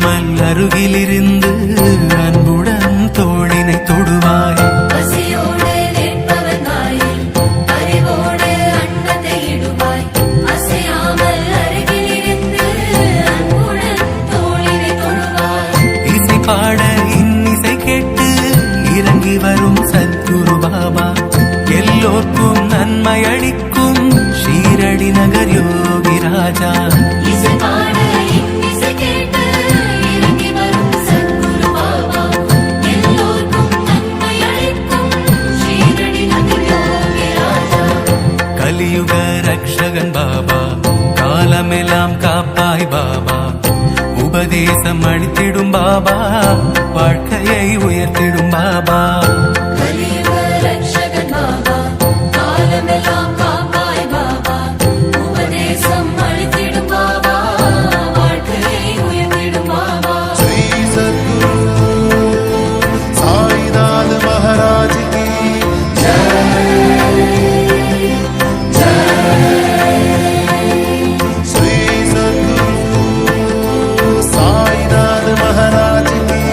அசையாமல் அருகிலிருந்து அன்புடன் தோளினை தொடுவாய். பசியோடு நிற்பவன் வாயில் அறிவோடு அன்னத்தை இடுவாய். அசையாமல் அருகிலிருந்து அன்புடன் தோளினை தொடுவாய். இசை பாட இன்னிசை கேட்டு இறங்கி வரும் சத்குரு பாபா, எல்லோர்க்கும் நன்மை அளிக்கும் ஷீரடி நகர் யோகி ராஜா. இசை பாட இன்னிசை கேட்டு இறங்கி வரும் சத்குரு பாபா, எல்லோர்க்கும் நன்மை அளிக்கும் ஸ்ரீரடி நகர் யோகி ராஜா. கலியுக ரக்ஷகன் பாபா, காலமெல்லாம் காப்பாய் பாபா, உபதேசம் அளித்திடும் பாபா, வாழ்க்கையை உயர்த்திடும் பாபா. கலியுக ரக்ஷகன் பாபா, காலமெல்லாம் காப்பாய் பாபா, உபதேசம் அளித்திடும் பாபா, வாழ்க்கையை உயர்த்திடும் பாபா. श्री सद्गुरु साईनाथ महाराज की श्री सद्गुरु साईनाथ महाराज की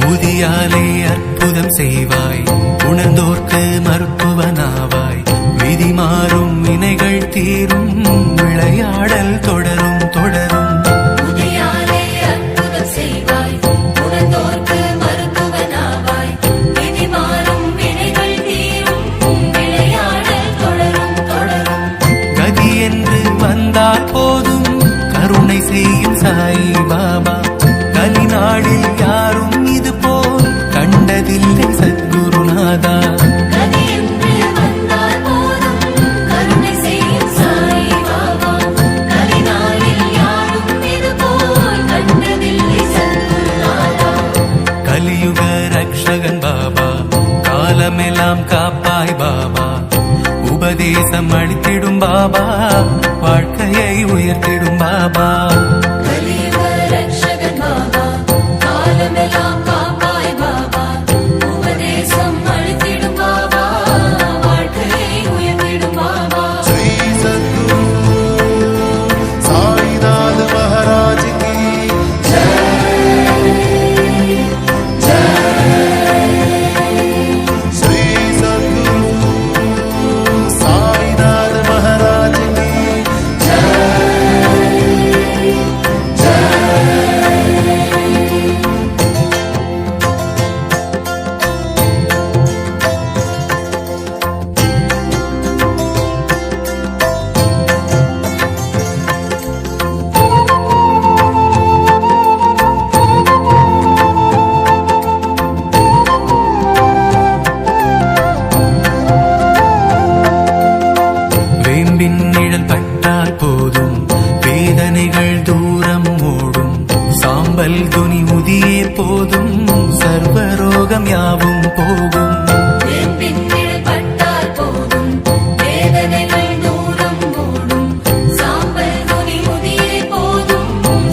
புதியாலே அற்புதம் செய்வாய், உணர்ந்தோர்க்கு மருத்துவனாவாய், விதி மாறும் வினைகள் தீரும், விளையாடல் தொடரும் தொடரும். உதயாலே அற்புதம் செய்வாய், உணர்ந்தோர்க்கு மருத்துவனாவாய், விதி மாறும் வினைகள் தீரும், விளையாடல் தொடரும் தொடரும். கதி என்று வந்தால் போதும், கருணை செய்யும் சாய் பாபா, கலிநாளில் யாரும் இது போல் கண்டதில்லை சத்குருநாதா. கதி என்று வந்தால் போதும், கருணை செய்யும் சாய் பாபா, கலிநாளில் யாரும் இது போல் கண்டதில்லை சத்குருநாதா. கலியுக ரக்ஷகன் பாபா, காலமெல்லாம் காப்பாய் பாபா, உபதேசம் அளித்திடும் பாபா, வாழ்க்கையை உயர்த்திடும் பாபா. கலியுக ரக்ஷகன் பாபா, காலமெல்லாம் காப்பாய் பாபா, உபதேசம் அளித்திடும் பாபா, வாழ்க்கையை உயர்த்திடும் பாபா. श्री सद्गुरु साईनाथ महाराज की श्री सद्गुरु साईनाथ महाराज की வேம்பின் நிழல் பட்டால் போதும், வேதனைகள் தூரம் ஓடும், சாம்பல் துணி உதியே போதும், சர்வரோகம் யாவும் போகும். வேம்பின் நிழல் பட்டால் போதும், வேதனைகள் தூரம் ஓடும், சாம்பல் துணி உதியே போதும்,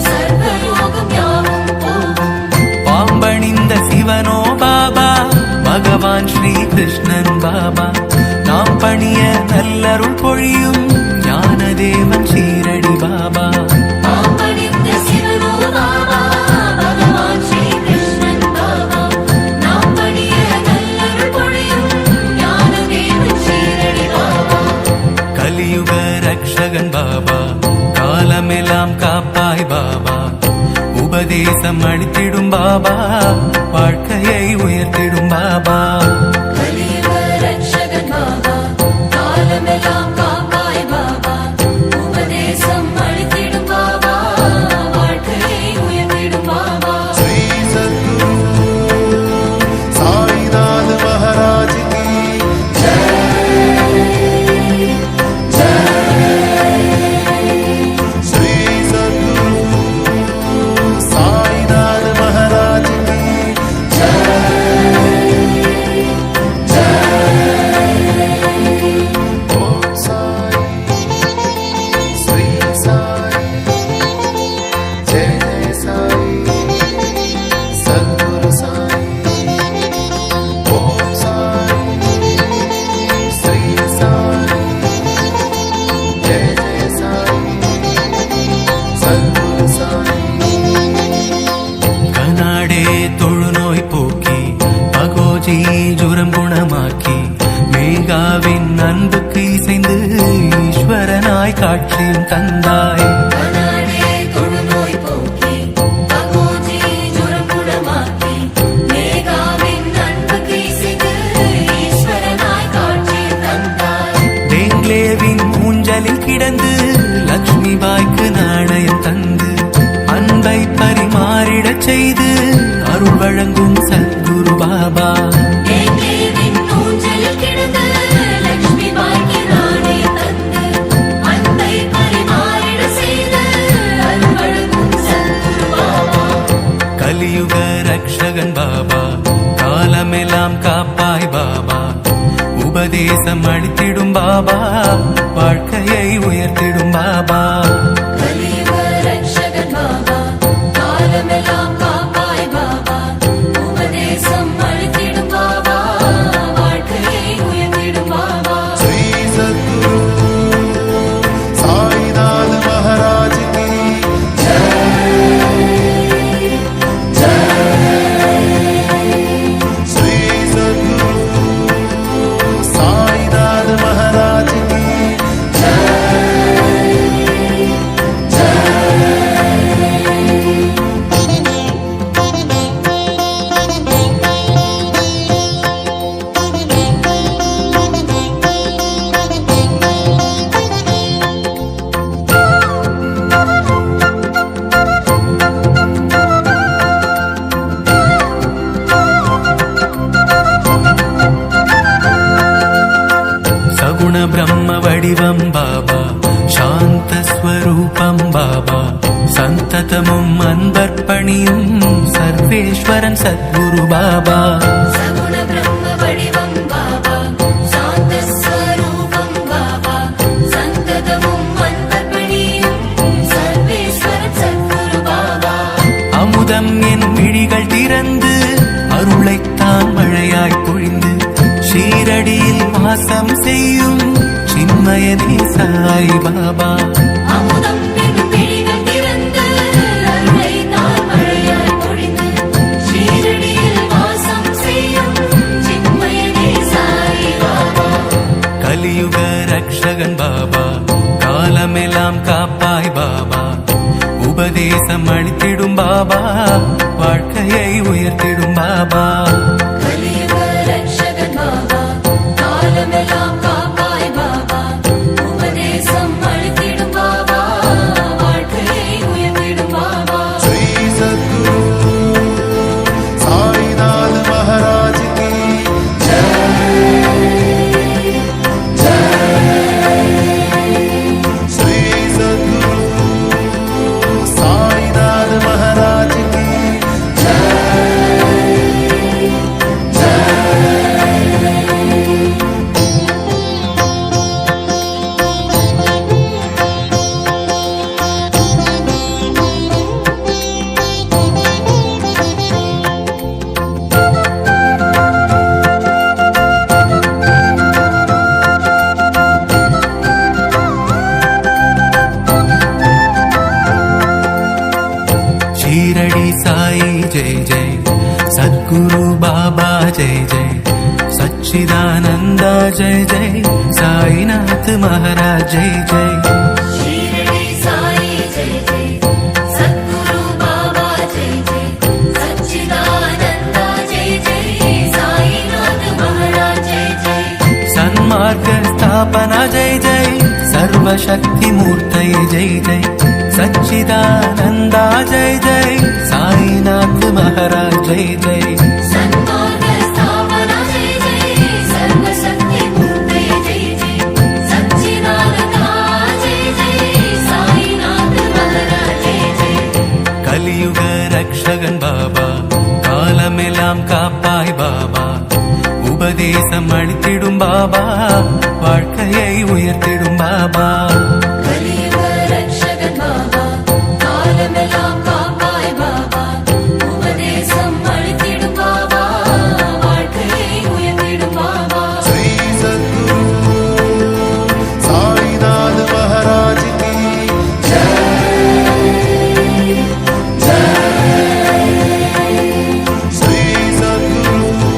சர்வரோகம் யாவும் போகும். பாம்பணிந்த சிவனோ பாபா, பகவான் ஸ்ரீ கிருஷ்ணன் பாபா, நாம் பணிய நல்லருள் பொழியும் ஞானதேவன் ஷீரடி பாபா. பாம்பணிந்த சிவனோ பாபா, பகவான் ஸ்ரீ கிருஷ்ணன் பாபா, நாம் பணிய நல்லருள் பொழியும் ஞானதேவன் ஸ்ரீரடி பாபா. கலியுக ரக்ஷகன் பாபா, காலமெல்லாம் காப்பாய் பாபா, உபதேசம் அளித்திடும் பாபா, வாழ்க்கையை உயர்த்திடும் பாபா. கலியுக ரக்ஷகன் பாபா, காலமெல்லாம் காப்பாய் பாபா, உபதேசம் அளித்திடும் பாபா, வாழ்க்கையை உயர்த்திடும் பாபா. श्री सद्गुरु साईनाथ महाराज की श्री सद्गुरु साईनाथ महाराज की தகோஜி ஜுரம் குணமாக்கி மேகாவின் அன்புக்கு இசைந்து ஈஸ்வரனாய் காட்சியும் தந்தாய். கனாடே தொழுநோய் போக்கி தகோஜி ஜுரம் குணமாக்கி மேகாவின் அன்புக்கு இசைந்து ஈஸ்வரனாய் காட்சியும் தந்தாய். டேங்லேவின் ஊஞ்சலில் கிடந்து லட்சுமி பாய்க்கு நாணயம் தந்து அன்பை பரிமாறிடச் செய்து அருள் வழங்கும் சத்குரு பாபா. டேங்லேவின் ஊஞ்சலில் கிடந்து லட்சுமி பாய்க்கு நாணயம் தந்து அன்பை பரிமாறிட செய்து அருள் வழங்கும் சத்குரு பாபா. கலியுக ரக்ஷகன் பாபா, காலமெல்லாம் காப்பாய் பாபா, உபதேசம் அளித்திடும் பாபா, வாழ்க்கையை உயர்த்திடும் பாபா. கலியுக ரட்சகன் பாபா, காலமெல்லாம் காப்பாய் பாபா, உபதேசம் அளித்திடும் பாபா, வாழ்க்கையை உயர்த்திடும் பாபா. श्री सद्गुरु साईनाथ महाराज की श्री सद्गुरु साईनाथ महाराज की சகுண பிரம்ம வடிவம் பாபா, சாந்த ஸ்வரூபம் பாபா, சந்ததமும் அன்பர்ப்பணியும் சர்வேஸ்வரன் சத்குரு பாபா. சகுண பிரம்ம வடிவம் பாபா, சாந்த ஸ்வரூபம் பாபா, சந்ததமும் அன்பர்ப்பணியும் சர்வேஸ்வரன் சத்குரு பாபா. அமுதம் என் விழிகள் திறந்து அருளைத்தான் மழையாய் பொழிந்து ஷீரடியில் வாசம் செய்யும் சின்மயனே சாய் பாபா. அமுதம் என்னும் விழிகள் திறந்து அருளை தான் மழையாய் பொழிந்து ஷீரடியில் வாசம் செய்யும் சின்மயனே சாய் பாபா. கலியுக ரக்ஷகன் பாபா, காலமெல்லாம் காப்பாய் பாபா, உபதேசம் அளித்திடும் பாபா, வாழ்க்கையை உயர்த்திடும் பாபா. கலியுக ரட்சகன் பாபா, காலமெல்லாம் காப்பாய் பாபா, உபதேசம் அளித்திடும் பாபா, வாழ்க்கையை உயர்த்திடும் பாபா. श्री सद्गुरु साईनाथ महाराज की श्री सद्गुरु साईनाथ महाराज की ஷீரடி சாயி ஜெய் ஜெய், சத்குரு பாபா ஜெய் ஜெய், சச்சிதானந்தா ஜெய் ஜெய், சாய்நாத் மகாராஜ் ஜெய் ஜெய். ஷீரடி சாயி ஜெய் ஜெய், சத்குரு பாபா ஜெய் ஜெய், சச்சிதானந்தா ஜெய் ஜெய், சாய்நாத் மகாராஜ் ஜெய் ஜெய். சன்மார்க்க ஸ்தாபனா ஜெய் ஜெய், சர்வசக்தி மூர்த்தயே ஜெய் ஜெய், சச்சிதானந்தா ஜெய் ஜெய், சாய்நாத் மகாராஜ் ஜெய் ஜெய். சன்மார்க்க ஸ்தாபனா ஜெய் ஜெய், சர்வசக்தி மூர்த்தயே ஜெய் ஜெய், சச்சிதானந்தா ஜெய் ஜெய், சாய்நாத் மகாராஜ் ஜெய் ஜெய். கலியுக ரக்ஷகன் பாபா, காலமெல்லாம் காப்பாய் பாபா, உபதேசம் அளித்திடும் பாபா, வாழ்க்கையை உயர்த்திடும் பாபா. கலியுக ரட்சகன் பாபா, காலமெல்லாம் காப்பாய் பாபா, உபதேசம் அளித்திடும் பாபா, வாழ்க்கையை உயர்த்திடும் பாபா. श्री सद्गुरु साईनाथ महाराज की श्री सद्गुरु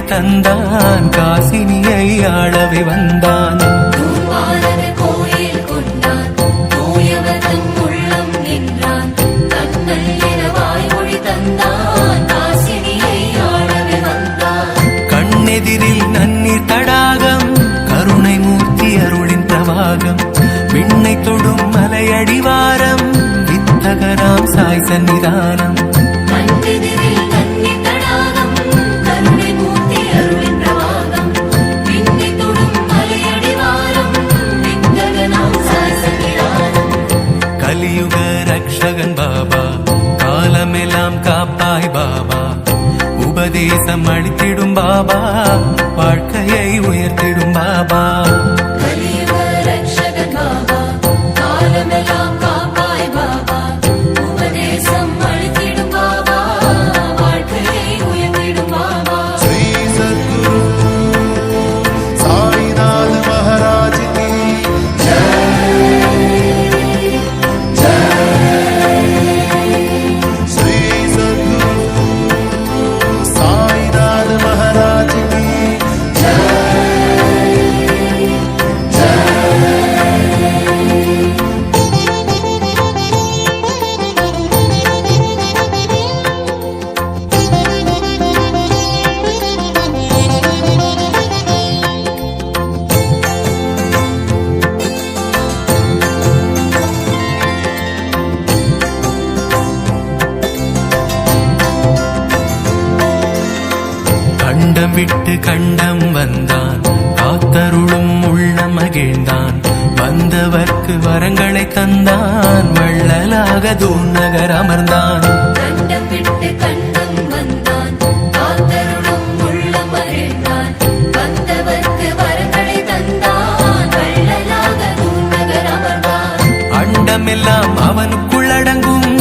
தந்தான், காசினியை ஆளவே வந்தான். தூவானத கோயில் கொண்டான், தூயவதம் உள்ளம் நின்றான், கண்ணல் என வாய்மொழி தந்தான், காசினியை ஆளவே வந்தான். கண்ணெதிரில் நன்னீர் தடாகம், கருணை மூர்த்தி அருளின் பிரவாகம், விண்ணை தொடும் மலையடிவாரம், வித்தகராம் சாய் சந்நிதானம். கண்ணெதிரில் நன்னீர் தடாகம், கருணை மூர்த்தி அருளின் பிரவாகம், விண்ணை தொடும் மலையடிவாரம், வித்தகராம் சாய் சந்நிதானம். கலியுக ரக்ஷகன் பாபா, காலமெல்லாம் காப்பாய் பாபா, உபதேசம் அளித்திடும் பாபா, வாழ்க்கையை உயர்த்திடும் பாபா. கலியுக ரக்ஷகன் பாபா, காலமெல்லாம் காப்பாய் பாபா, உபதேசம் அளித்திடும் பாபா, வாழ்க்கையை உயர்த்திடும் பாபா. श्री सद्गुरु साईनाथ महाराज की श्री सद्गुरु साईनाथ महाराज की கண்டம் விட்டு கண்டம் வந்தான், காத்தருளும் உள்ள மகிழ்ந்தான், வந்தவர்க்கு வரங்களை தந்தான், வள்ளலாக தூநகர் அமர்ந்தான். கண்டம் விட்டு கண்டம் வந்தான், காத்தருளும் உள்ள மகிழ்ந்தான், வந்தவர்க்கு வரங்களை தந்தான், வள்ளலாக தூநகர் அமர்ந்தான். அண்டமெல்லாம் அவனுக்குள் அடங்கும்,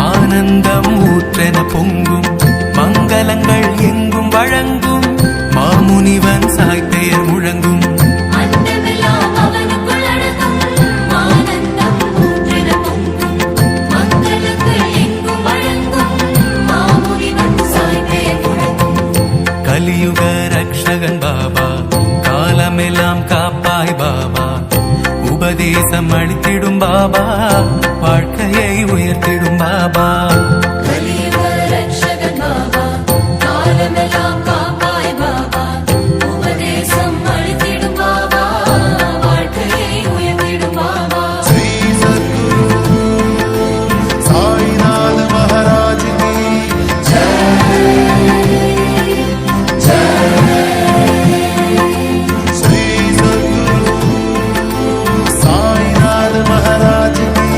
ஆனந்தம் ஊற்றென பொங்கும், மங்களங்கள் எங்கும் வழங்கும், மாமுனிவன் சாய் பெயர் முழங்கும். அண்டமெல்லாம் அவனுக்குள் அடங்கும், ஆனந்தம் ஊற்றென பொங்கும், மங்களங்கள் எங்கும் வழங்கும், மாமுனிவன் சாய் பெயர் முழங்கும். கலியுக ரக்ஷகன் பாபா, காலமெல்லாம் காப்பாய் பாபா, உபதேசம் அளித்திடும் பாபா, வாழ்க்கையை உயர்த்திடும் பாபா. கலியுக ரக்ஷகன் பாபா, காலமெல்லாம் காப்பாய் பாபா, உபதேசம் அளித்திடும் பாபா, வாழ்க்கையை உயர்த்திடும் பாபா. श्री सद्गुरु साईनाथ महाराज की श्री सद्गुरु साईनाथ महाराज की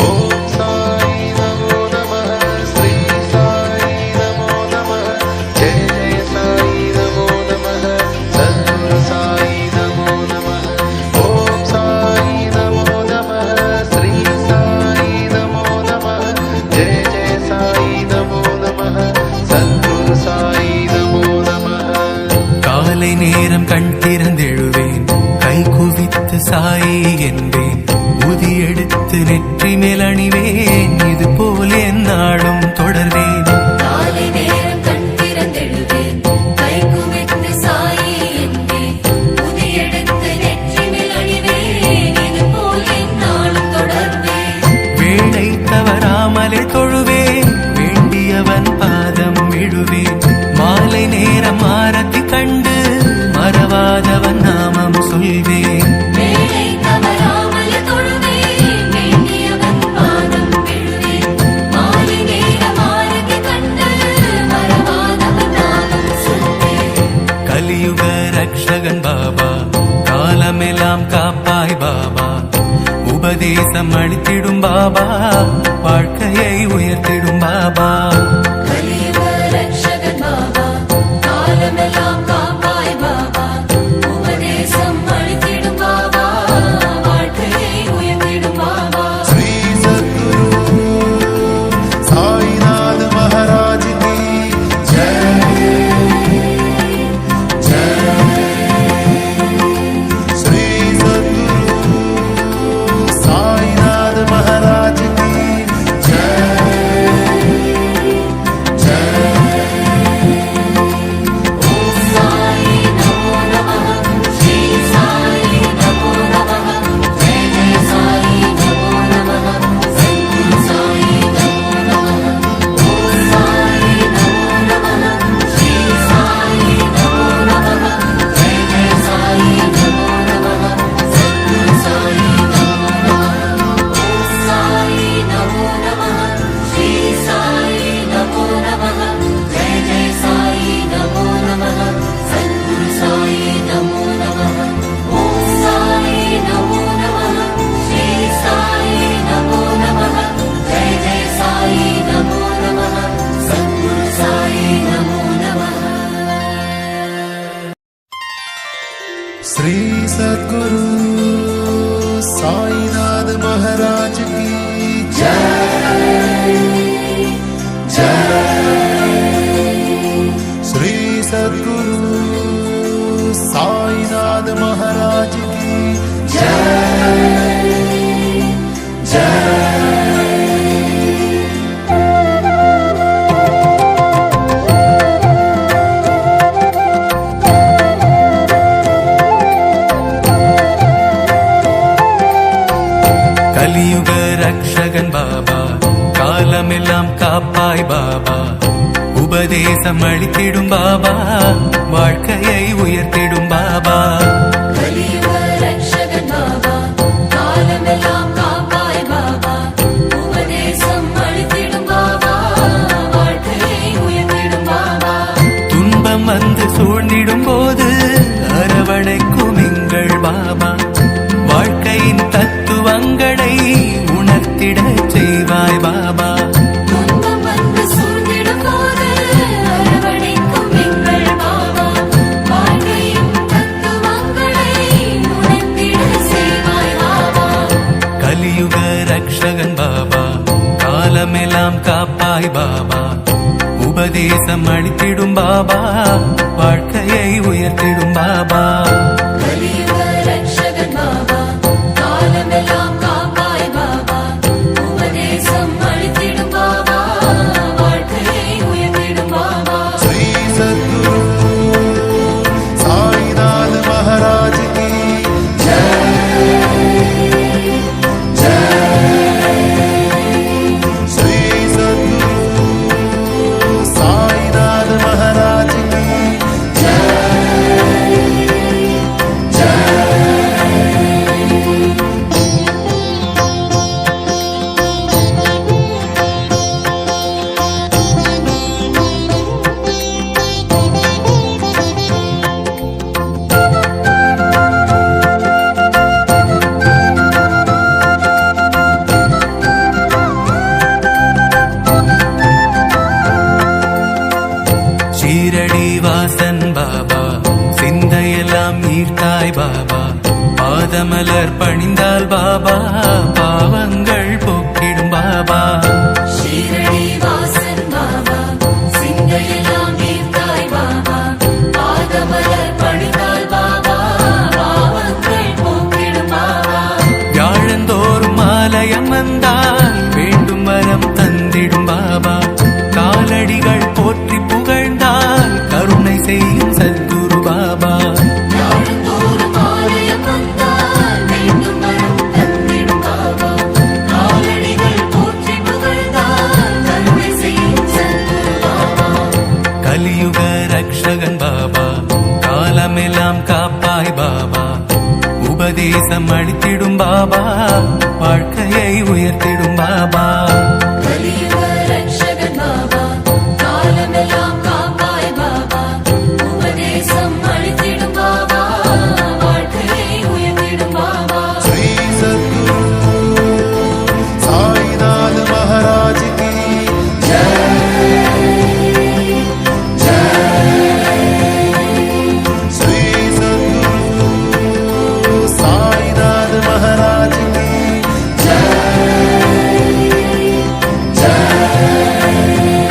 ओम साई नमो नमः, श्री साई नमो नमः, जय जय साई नमो नमः, सद्गुरु साई नमो नमः. ओम साई नमो नमः, श्री साई नमो नमः, जय जय साई नमो नमः, सद्गुरु साई नमो नमः. காலை நேரம் கண் திறந்தெழுவேன், கை குவித்து சாயி என்பேன், உதி எடுத்து நெற்றி மேல் அணிவேன், இது போல் எந்நாளும் தொடர்வேன். காலை நேரம் கண் திறந்தெழுவேன், கை குவித்து சாயி என்பேன், உதியெடுத்து நெற்றி மேல் அணிவேன், இது போல் எந்நாளும் தொடர்வேன். வேளை தவறாமலே தொழுவேன், வேண்டியவன் பாதம் விழுவேன், மாலை நேரம் ஆரத்தி கண்டு மறவாதவன் நாமம் சொல்வேன். வேளை தவறாமல் தொழுவேன், வேண்டியவன் பாதம் விழுவேன், மாலை நேரம் ஆரத்தி கண்டு மறவாதவன் நாமம் சொல்வேன். கலியுக ரக்ஷகன் பாபா, காலமெல்லாம் காப்பாய் பாபா, உபதேசம் அளித்திடும் பாபா, வாழ்க்கையை உயர்த்திடும் பாபா. கலியுக ரக்ஷகன் பாபா, காலமெல்லாம் காப்பாய் பாபா, உபதேசம் அளித்திடும் பாபா, வாழ்க்கையை உயர்த்திடும் பாபா. श्री सद्गुरु साईनाथ महाराज की श्री सद्गुरु साईनाथ महाराज की जय। सद्गुरु साईनाथ महाराज की जय जय। श्री सद्गुरु साईनाथ महाराज की जय जय। கலியுக ரக்ஷகன் பாபா காலமெல்லாம் காப்பாய் பாபா உபதேசம் அளித்திடும் பாபா வாழ்க்கையை உயர்த்திடும் பாபா கலியுக ரக்ஷகன் பாபா காலமெல்லாம் காப்பாய் பாபா உபதேசம் அளித்திடும் பாபா வாழ்க்கையை உயர்த்திடும் பாபா துன்பம் வந்து சூழ்ந்திடும் போது அரவணைக்கும் எங்கள் பாபா வாழ்க்கையின் தத்துவங்களை உணர்த்திட செய்வாய் பாபா துன்பம் வந்து சூழ்ந்திடும் போது அரவணைக்கும் எங்கள் பாபா வாழ்க்கையின் தத்துவங்களை உணர்த்திட செய்வாய் பாபா கலியுக ரக்ஷகன் பாபா காலமெல்லாம் காப்பாய் பாபா உபதேசம் அளித்திடும் பாபா வாழ்க்கையை உயர்த்திடும் பாபா கலியுக ரக்ஷகன் பாபா காலமெல்லாம் காப்பாய் பாபா உபதேசம் அளித்திடும் பாபா வாழ்க்கையை உயர்த்திடும் பாபா श्री सद्गुरु साईनाथ महाराज की जय जय। श्री सद्गुरु साईनाथ महाराज की जय जय। ஷீரடி வாசன் பாபா சிந்தையெல்லாம் ஈர்த்தாய் பாபா பாதமலர் பணிந்தால் பாபா பாவங்கள் போக்கிடும் பாபா ஷீரடி வாசன் பாபா சிந்தையெல்லாம் ஈர்த்தாய் பாபா பாதமலர் பணிந்தால் பாபா பாவங்கள் போக்கிடும் பாபா வியாழந்தோறும் ஆலயம் வந்தால் வேண்டும் வரம் தந்திடும் பாபா காலடிகள் போற்றி புகழ்ந்தால் கருணை செய்யும் சத்குரு பாபா நாள்தோறும் ஆலயம் வந்தால் வேண்டும் வரம் தந்திடும் பாபா காலடிகள் போற்றி புகழ்ந்தால் கருணை செய்யும் சத்குரு பாபா கலியுக ரக்ஷகன் பாபா காலமெல்லாம் காப்பாய் பாபா உபதேசம் அளித்திடும் பாபா வாழ்க்கையை உயர்த்திடும் பாபா கலியுக ரக்ஷகன் பாபா காலமெல்லாம் காப்பாய் பாபா உபதேசம் அளித்திடும் பாபா வாழ்க்கையை உயர்த்திடும் பாபா श्री सद्गुरु साईनाथ महाराज की जय जय। श्री सद्गुरु साईनाथ महाराज की जय जय।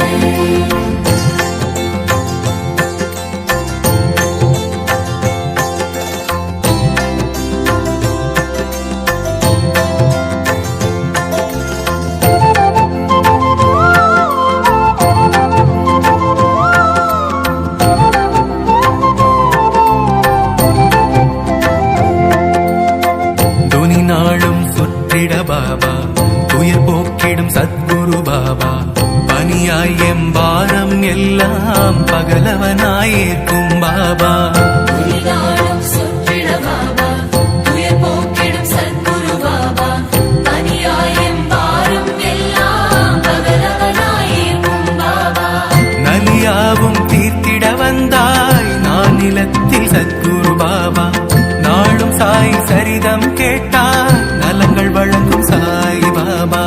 துனி நாளும் சுற்றிட பாபா துயர் போக்கிடும் சத்குரு பாபா பனியாய் எம்பாரம் எல்லாம் பகலவனாய் ஏற்கும் பாபா துணிநாளும் சுற்றிட பாபா துயர் போக்கிடும் சத்குரு பாபா தனியாயம் பாரும் எல்லாம் பகலவனாயிருக்கும் பாபா நலியாவும் தீர்த்திட வந்தாய் நான் நிலத்தில் சத்குரு பாபா நாளும் சாய் சரிதம் கேட்டாய் நலங்கள் வழங்கும் சாய் பாபா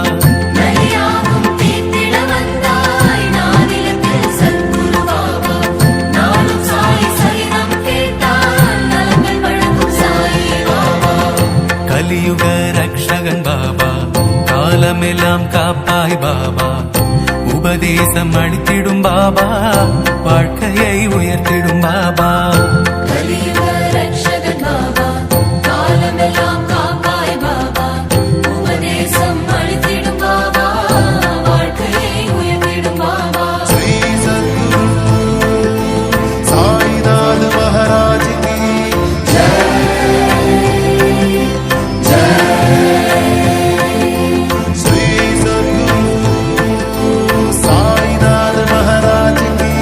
நலியாவும் தீர்த்திட வந்தாய் நானிலத்தில் சத்குரு பாபா நாளும் சாய் சரிதம் கேட்டாய் உபதேசம் அளித்திடும் பாபா வாழ்க்கையை உயர்த்திடும் பாபா கலியுக ரட்சகன் பாபா காலமெல்லாம் காப்பாய் பாபா உபதேசம் அளித்திடும் பாபா வாழ்க்கையை உயர்த்திடும் பாபா श्री सद्गुरु साईनाथ महाराज की श्री सद्गुरु साईनाथ महाराज की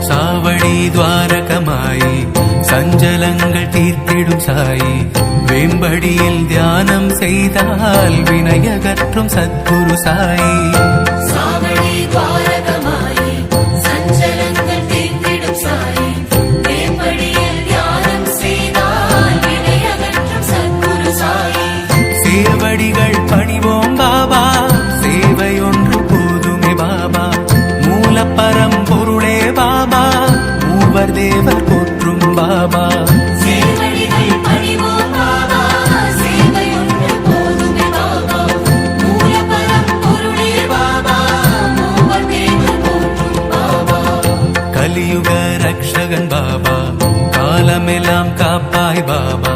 சாவடி துவாரகமாயி சஞ்சலங்கள் தீர்த்திடும் சாயி வேம்படியில் தியானம் செய்தால் வினையகற்றும் சத்குரு சாயி சாவடி துவாரகமாயி சஞ்சலங்கள் தீர்த்திடும் சாயி வேம்படியில் தியானம் செய்தால் வினையகற்றும் சத்குரு சாயி சேவடிகள் பணிவோம் பாபா சேவை ஒன்று போதுமே பாபா மூலப்பரம் பொருளே பாபா மூவர் தேவர் போற்றும் பாபா சேவடிகள் பணிவோம் பாபா சேவை ஒன்று போதுமே பாபா மூலபலம் பொருளே பாபா மூவர் தேவர் போற்றும் பாபா கலியுக ரக்ஷகன் பாபா காலமெல்லாம் காப்பாய் பாபா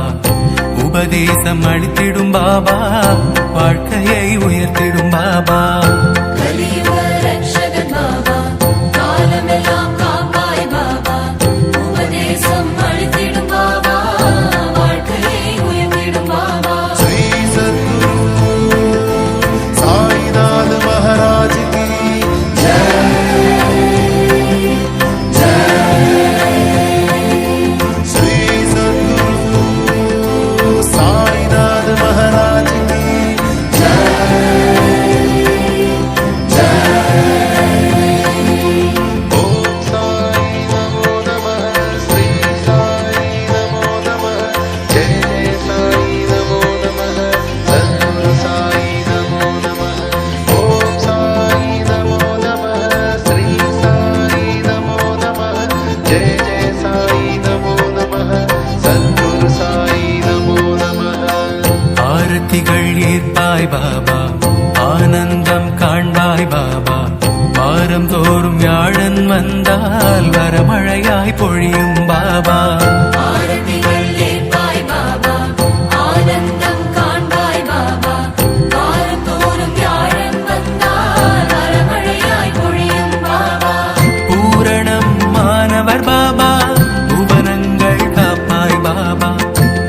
உபதேசம் அளித்திடும் பாபா வாழ்க்கையை உயர்த்திடும் பாபா கலியுக ரட்சகன் பாபா காலமெல்லாம் காப்பாய் பாபா உபதேசம் அளித்திடும் பாபா வாழ்க்கையை உயர்த்திடும் பாபா श्री सद्गुरु साईनाथ महाराज की श्री सद्गुरु साईनाथ महाराज की ओम साई नमो नमः श्री साई नमो नमः जय जय साई नमो नमः सद्गुरु साई नमो नमः ओम साई नमो नमः श्री साई नमो नमः जय जय साई नमो नमः सद्गुरु साई नमो नमः ஆரத்திகள் ஏற்பாய் பாபா ஆனந்தம் காண்பாய் பாபா வாரம் தோறும் வியாழன் வந்தால் வரமழையாய் பொழியும் பாபா ஆரத்திகள் ஏற்பாய் பாபா ஆனந்தம் காண்பாய் பாபா வாரந்தோறும் வியாழன் வந்தால் வரமழையாய் பொழியும் பாபா பூரணம் மாணவர் பாபா புவனங்கள் காப்பாய் பாபா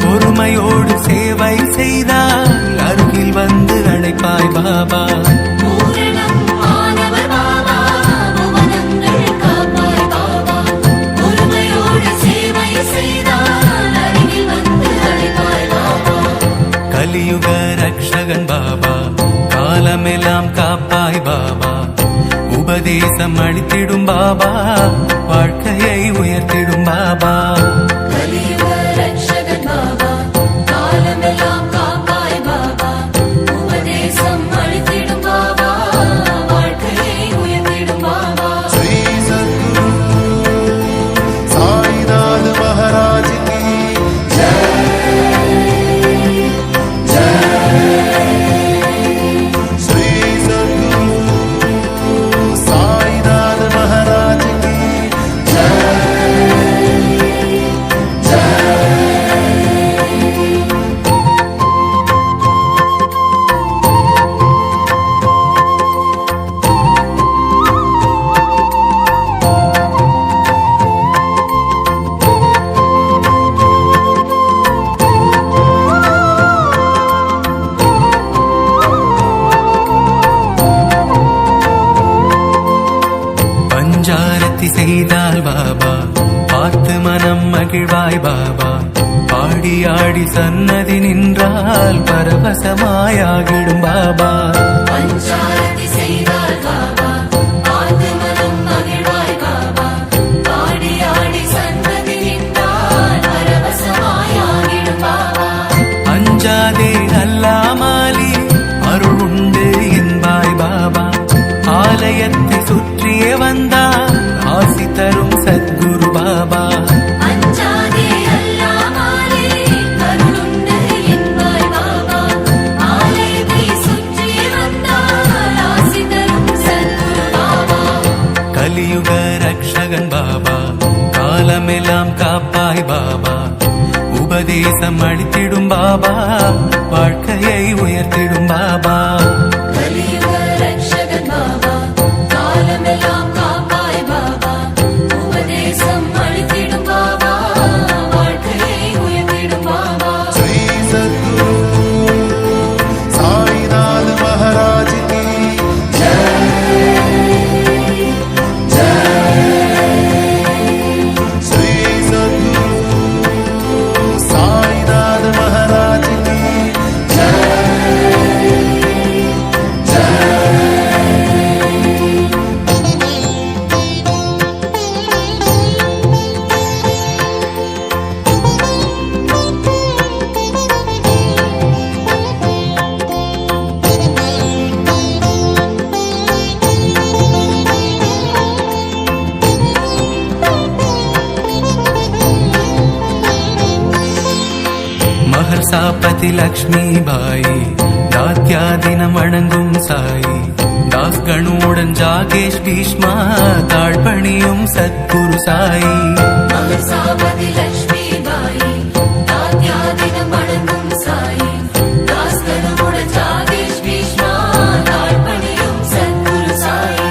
பொறுமையோடு சேவை செய்தால் அருகில் வந்து அழைப்பாய் பாபா பூரணம் ஆனவர் பாபா புவனங்கள் காப்பாய் பாபா பொறுமையோடு சேவை செய்தால் அருகில் வந்து அழைப்பாய் பாபா கலியுக ரக்ஷகன் பாபா காலமெல்லாம் காப்பாய் பாபா உபதேசம் அளித்திடும் பாபா வாழ்க்கையை உயர்த்திடும் பாபா கலியுக ரட்சகன் பாபா காலமெல்லாம் காப்பாய் பாபா உபதேசம் அளித்திடும் பாபா வாழ்க்கையை உயர்த்திடும் பாபா श्री सद्गुरु साईनाथ महाराज की श्री सद्गुरु साईनाथ महाराज की பஞ்சாரத்தி செய்தால் பாபா பார்த்து மனம் மகிழ்வாய் பாபா பாடி ஆடி சன்னதி நின்றால் பரவசமாயாகிடும் பாபா பஞ்சாரதி செய்தால் பாபா பார்த்து மனம் மகிழ்வாய் பாபா கலியுக ரக்ஷகன் பாபா காலமெல்லாம் காப்பாய் பாபா உபதேசம் அளித்திடும் பாபா வாழ்க்கையை உயர்த்திடும் பாபா கலியுக ரக்ஷகன் பாபா காலமெல்லாம் காப்பாய் பாபா உபதேசம் அளித்திடும் பாபா வாழ்க்கையை உயர்த்திடும் பாபா श्री सद्गुरु साईनाथ महाराज की श्री सद्गुरु साईनाथ महाराज की மகர்சாபதி லக்ஷ்மி பாய் தாத்யா தினம் வணங்கும் சாய் தாஸ்கனுடன் ஜாகேஷ் பீஷ்மா தாழ்பணியும் சத்குரு சாய் மகர்சாபதி லக்ஷ்மி பாய் தாத்யாதினம் வணங்கும் சாய் தாஸ்கனுடன் ஜாகேஷ் பீஷ்மா தாழ்பணியும் சத்குரு சாய்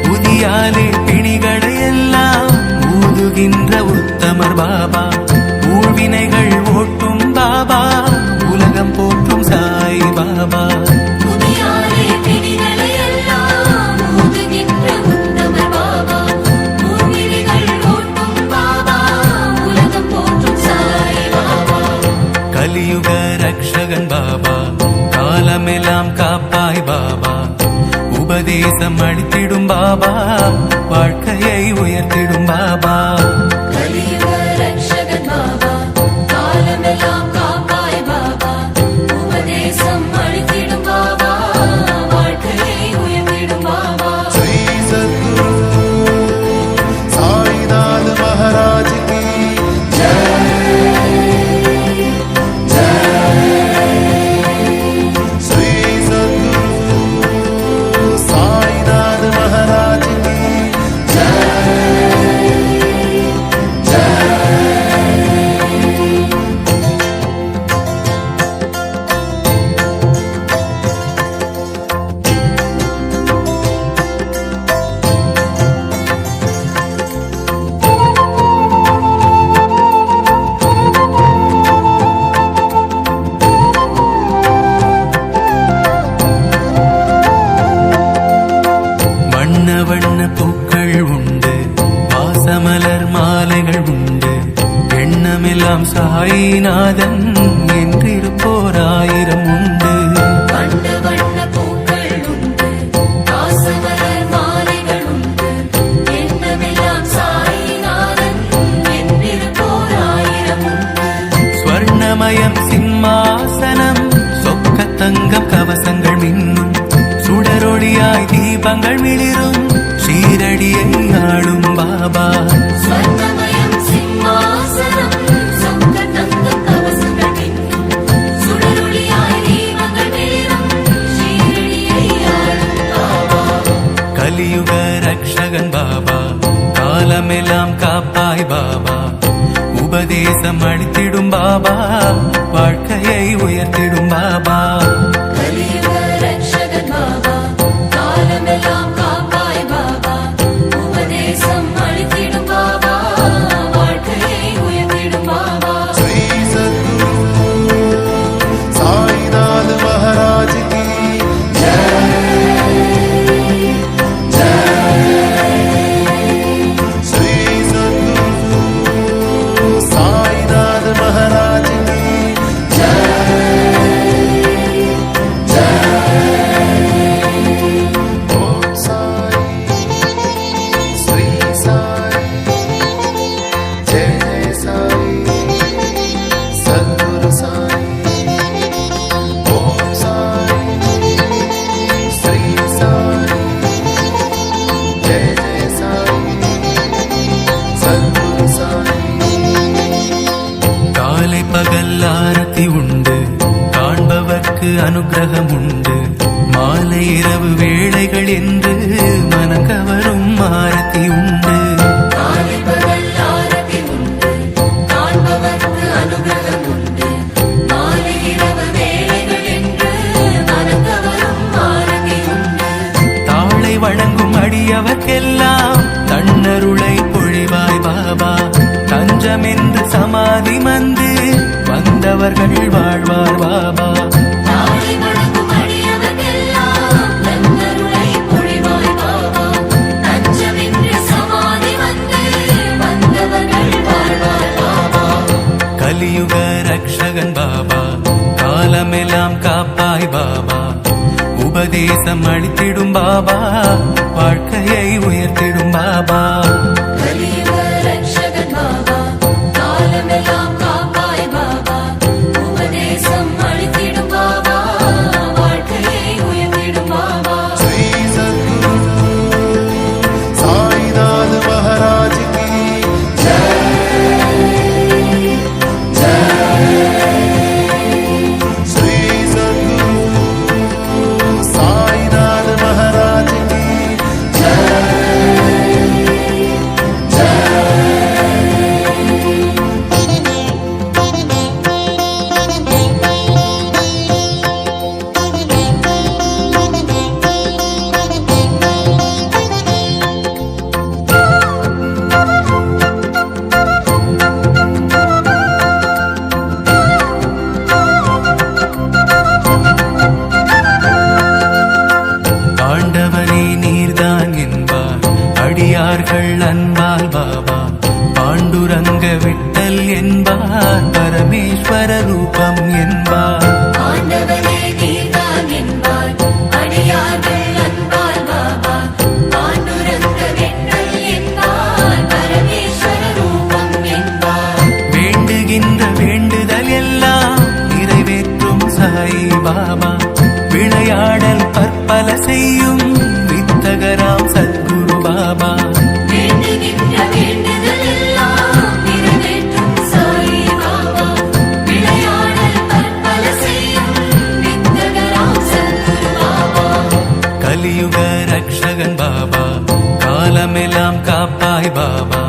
புதியாலே பிணிகளை எல்லாம் ஊதுகின்ற உத்தமர் பாபா ஊழ்வினைகள் ஓட்டும் பாபா உலகம் போற்றும் சாய் பாபா புதியாரே பிணிகளை எல்லாம் ஊதுகின்ற உத்தமர் பாபா ஊர்வினைகள் ஓட்டும் பாபா உலகம் போற்றும் சாய் பாபா கலியுக ரக்ஷகன் பாபா காலமெல்லாம் காப்பாய் பாபா உபதேசம் அளித்திடும் பாபா வாழ்க்கையை உயர்த்திடும் பாபா கலியுக ரக்ஷகன் பாபா காலமெல்லாம் காப்பாய் பாபா உபதேசம் அளித்திடும் பாபா வாழ்க்கையை உயர்த்திடும் பாபா श्री सद्गुरु साईनाथ महाराज की श्री सद्गुरु साईनाथ महाराज की வண்ண வண்ண பூக்கள் உண்டு வாசமலர் மாலைகள் உண்டு எண்ணமெல்லாம் சாயிநாதன் என்றிருப்போர் ஆயிரம் உண்டு வண்ண வண்ண பூக்கள் உண்டு வாசமலர் மாலைகள் உண்டு எண்ணமெல்லாம் சாயிநாதன் என்றிருப்போர் ஆயிரம் உண்டு ஸ்வர்ணமயம் சிம்மாசனம் சொக்க தங்கம் கவசங்கள் மின்னும் சுடரொளியாய் தீபங்கள் மிளிரும் ஷீரடியை ஆளும் பாபா ஸ்வர்ணமயம் சிம்மாசனம் சொக்க தங்கம் கவசங்கள் மின்னும் சுடரொளியாய் தீபங்கள் மிளிரும் ஷீரடியை ஆளும் பாபா கலியுக ரக்ஷகன் பாபா காலமெல்லாம் காப்பாய் பாபா உபதேசம் அளித்திடும் பாபா வாழ்க்கையை உயர்த்திடும் பாபா கலியுக ரக்ஷகன் பாபா காலமெல்லாம் காப்பாய் பாபா உபதேசம் அளித்திடும் பாபா வாழ்க்கையை உயர்த்திடும் பாபா श्री सद्गुरु साईनाथ महाराज की श्री सद्गुरु साईनाथ महाराज की ओम साई श्री साई जय जय साई सद्गुरु साई ओम साई श्री साई जय जय साई सद्गुरु साई காலை பகல் ஆரத்தி உண்டு காண்பவர்க்கு அனுக்கிரகம் உண்டு மாலை இரவு வேளைகள் என்று மனங்கவரும் ஆரத்தி உண்டு அடியவர்க்கெல்லாம் தன்னருளை பொழிவாய் பாபா. தஞ்சம் என்று சமாதி வந்து வந்தவர்கள் வாழ்வார் பாபா. தாழி வணங்கும் அடியவர்க்கெல்லாம் தன்னருளை பொழிவாய் பாபா. தஞ்சமின்றி சமாதி வந்து வந்தவர்கள் வாழ்வார் பாபா. கலியுக ரக்ஷகன் பாபா, காலமெல்லாம் காப்பாய் பாபா. உபதேசம் அளித்திடும் பாபா, வாழ்க்கையை உயர்த்திடும் பாபா. கலியுக ரட்சகன் பாபா, காலமெல்லாம் காப்பாய் பாபா. உபதேசம் அளித்திடும் பாபா, வாழ்க்கையை உயர்த்திடும் பாபா. श्री सद्गुरु साईनाथ महाराज की श्री सद्गुरु साईनाथ महाराज की ஆண்டவனே நீர்தான் என்பார் அடியார்கள் அன்பால் பாபா. பாண்டுரங்க விட்டல் என்பார், பரமேஸ்வர ரூபம் என்பார். ஆண்டவனே நீர்தான் என்பார், அடியார்கள் அன்பால் பாபா. பாண்டுரங்க வெண்ணல் என்பார், பரமேஸ்வர ரூபம் என்பார். வேண்டுகின்ற வேண்டுதல் எல்லாம் நிறைவேற்றும் சாய் பாபா. விளையாடல் பற்பல செய்யும் வித்தகராம் சத்குரு பாபா. வேண்டுகின்ற வேண்டுதல் எல்லாம் நிறைவேற்றும் சாயி பாபா. விளையாடல் பற்பல செய்யும் வித்தகராம் சத்குரு பாபா. கலியுக ரக்ஷகன் பாபா, காலமெல்லாம் காப்பாய் பாபா.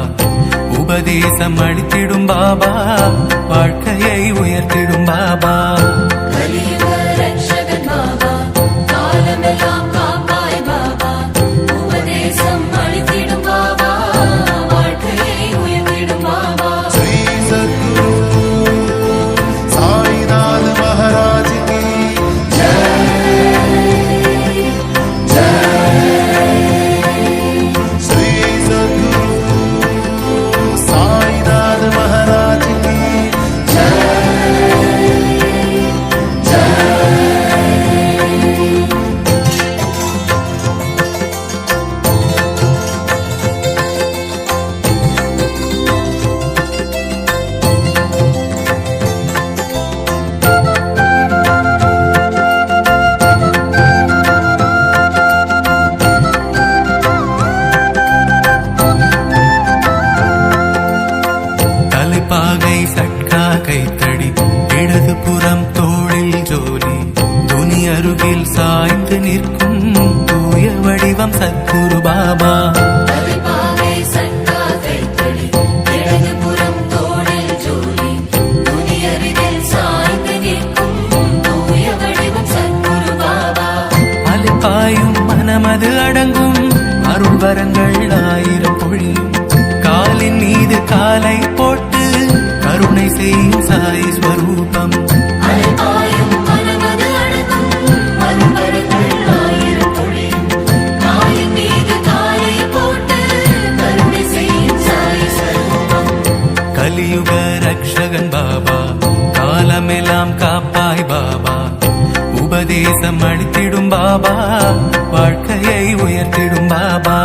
உபதேசம் அளித்திடும் பாபா, வாழ்க்கையை உயர்த்திடும் பாபா. கலியுக ரட்சகன் பாபா, காலமெல்லாம் காப்பாய் பாபா. உபதேசம் அளித்திடும் பாபா, வாழ்க்கையை உயர்த்திடும் பாபா. श्री सद्गुरु साईनाथ महाराज की श्री सद्गुरु साईनाथ महाराज की தலைப்பாகை சட்கா கைத்தடி, இடது புறம் தோளில் ஜோலி. துனி அருகில் சாய்ந்து நிற்கும் தூய வடிவம் சத்குரு பாபா. தலைப்பாகை சட்டா கைத்தடி, இடது புறம் தோளில் ஜோலி. துணி அருகில் சாய்ந்து நிற்கும் தூய வடிவம் சத்குரு பாபா. அலைப்பாயும் மனமது அடங்கும், அருள் வரங்கள் ஆயிரம் பொழியும். காலின் மீது காலை போட்டு கருணை செய்யும் சாய் ஸ்வரூபம். அலைபாயும் மனமது அடங்கும், அருள்வரங்கள் ஆயிரம் பொழியும். காலின் மீது காலை போட்டு கருணை செய்யும் சாய் ஸ்வரூபம். கலியுக ரக்ஷகன் பாபா, காலமெல்லாம் காப்பாய் பாபா. உபதேசம் அளித்திடும் பாபா, வாழ்க்கையை உயர்த்திடும் பாபா.